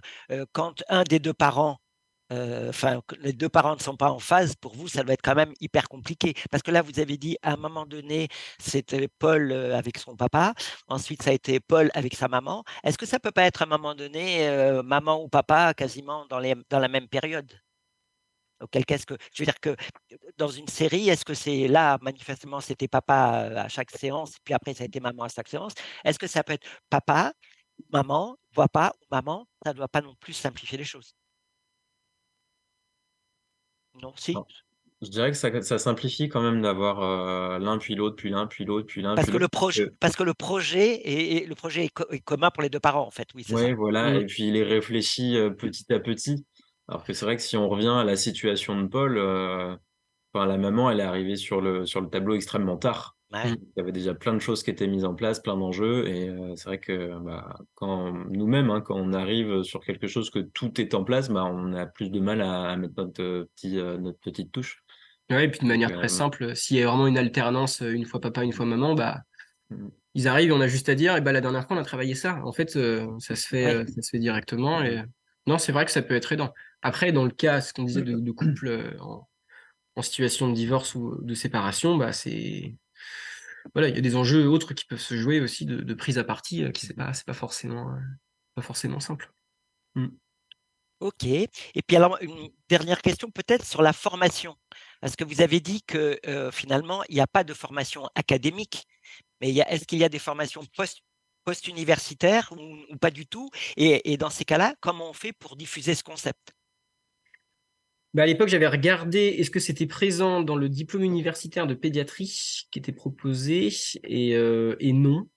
Quand un des 2 parents, enfin, que les 2 parents ne sont pas en phase, pour vous, ça doit être quand même hyper compliqué. Parce que là, vous avez dit, à un moment donné, c'était Paul, avec son papa, ensuite ça a été Paul avec sa maman. Est-ce que ça peut pas être à un moment donné, maman ou papa quasiment dans la même période? Auquel cas, est-ce que je veux dire que dans une série, est-ce que c'est là, manifestement, c'était papa, à chaque séance, puis après ça a été maman à chaque séance. Est-ce que ça peut être papa, maman, papa ou maman? Ça ne doit pas non plus simplifier les choses. Non, si? Alors, je dirais que ça simplifie quand même d'avoir l'un puis l'autre, puis l'un, puis l'autre, puis l'un, puis l'autre. Parce que le projet est commun pour les 2 parents, en fait, oui, c'est ça? Ouais, voilà, Mm. et puis il est réfléchi petit à petit. Alors que c'est vrai que si on revient à la situation de Paul, enfin, la maman, elle est arrivée sur le tableau extrêmement tard. Ouais, Mm. Il y avait déjà plein de choses qui étaient mises en place, plein d'enjeux, et c'est vrai que bah, quand nous-mêmes, hein, quand on arrive sur quelque chose que tout est en place, bah, on a plus de mal à mettre notre petite touche. Ouais, et puis de Donc, manière très simple, s'il y a vraiment une alternance, une fois papa, une fois maman, bah mm, ils arrivent et on a juste à dire, et bah la dernière fois on a travaillé ça. En fait, ouais, ça se fait directement. mm, Et non, c'est vrai que ça peut être aidant. Après, dans le cas, ce qu'on disait de couple en situation de divorce ou de séparation, bah c'est voilà, il y a des enjeux autres qui peuvent se jouer aussi de prise à partie, qui c'est pas forcément simple. Mm. OK. Et puis alors, une dernière question peut-être sur la formation. Parce que vous avez dit que, finalement, il n'y a pas de formation académique, mais est-ce qu'il y a des formations post-universitaires ou pas du tout? Et dans ces cas-là, comment on fait pour diffuser ce concept? Bah, à l'époque, j'avais regardé est-ce que c'était présent dans le diplôme universitaire de pédiatrie qui était proposé et non.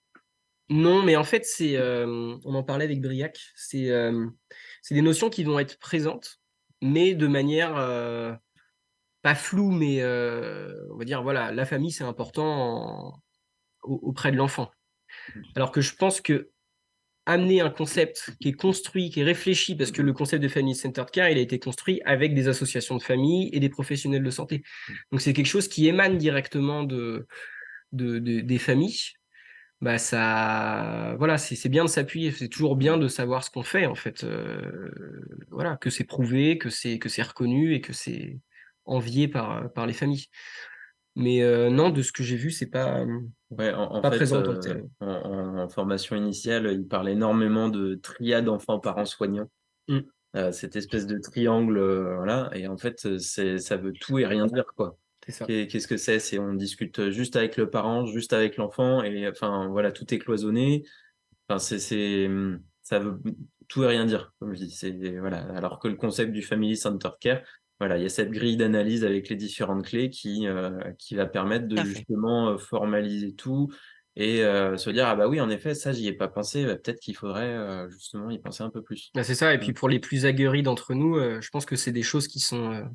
Non, mais en fait, on en parlait avec Briac, c'est des notions qui vont être présentes, mais de manière pas floue, mais on va dire, voilà, la famille, c'est important auprès de l'enfant. Alors que je pense que amener un concept qui est construit, qui est réfléchi, parce que le concept de Family Centered Care, il a été construit avec des associations de famille et des professionnels de santé. Donc c'est quelque chose qui émane directement des familles. Bah ça, voilà, c'est bien de s'appuyer. C'est toujours bien de savoir ce qu'on fait en fait. Voilà, que c'est prouvé, que c'est reconnu et que c'est envié par les familles. Mais non, de ce que j'ai vu, c'est ouais, en pas fait, présent en tant que tel. en formation initiale, il parle énormément de triade enfants-parents-soignants. Mm, Cette espèce de triangle, voilà, et en fait, ça veut tout et rien dire, quoi. c'est ça. Qu'est-ce que c'est? C'est on discute juste avec le parent, juste avec l'enfant, et enfin voilà, tout est cloisonné. Enfin, ça veut tout et rien dire, comme je dis. Voilà. Alors que le concept du Family Center Care, voilà, il y a cette grille d'analyse avec les différentes clés qui va permettre de Tout à fait. justement formaliser tout et se dire, ah bah oui, en effet, ça, j'y ai pas pensé, bah, peut-être qu'il faudrait justement y penser un peu plus. Bah, c'est ça. Et Mm. puis pour les plus aguerris d'entre nous, je pense que c'est des choses qui sont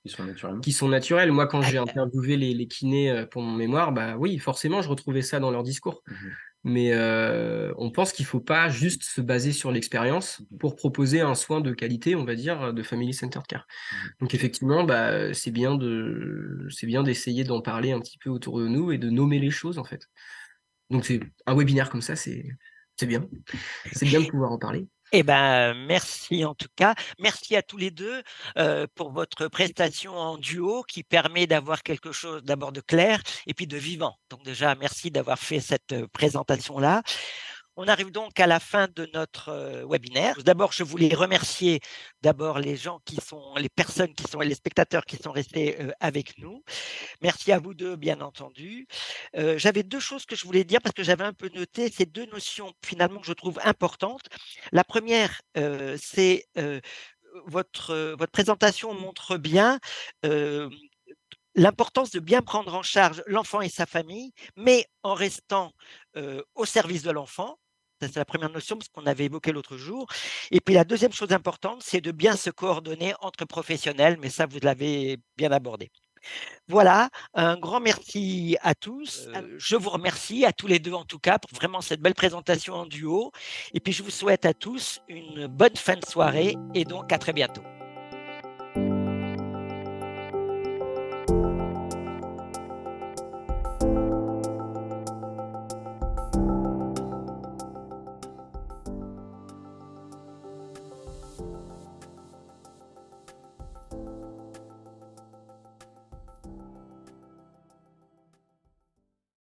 Qui sont naturels. qui sont naturels. Moi, quand j'ai Ah, interviewé les kinés pour mon mémoire, bah oui, forcément, je retrouvais ça dans leur discours. Mais on pense qu'il faut pas juste se baser sur l'expérience pour proposer un soin de qualité, on va dire, de Family Centered Care. Donc effectivement, bah, c'est bien d'essayer d'en parler un petit peu autour de nous et de nommer les choses, en fait. Donc c'est un webinaire comme ça, c'est bien. C'est bien de pouvoir en parler. eh ben, merci en tout cas. Merci à tous les deux pour votre prestation en duo qui permet d'avoir quelque chose d'abord de clair et puis de vivant. Donc déjà, merci d'avoir fait cette présentation-là. On arrive donc à la fin de notre webinaire. D'abord, je voulais remercier d'abord les personnes qui sont, les spectateurs qui sont restés avec nous. Merci à vous deux, bien entendu. J'avais deux choses que je voulais dire parce que j'avais un peu noté ces deux notions finalement que je trouve importantes. La première, c'est votre présentation montre bien l'importance de bien prendre en charge l'enfant et sa famille, mais en restant au service de l'enfant. Ça, c'est la première notion, parce qu'on avait évoqué l'autre jour. Et puis la deuxième chose importante, c'est de bien se coordonner entre professionnels, mais ça, vous l'avez bien abordé. Voilà, un grand merci à tous. Je vous remercie, à tous les deux en tout cas, pour vraiment cette belle présentation en duo. Et puis je vous souhaite à tous une bonne fin de soirée et donc à très bientôt.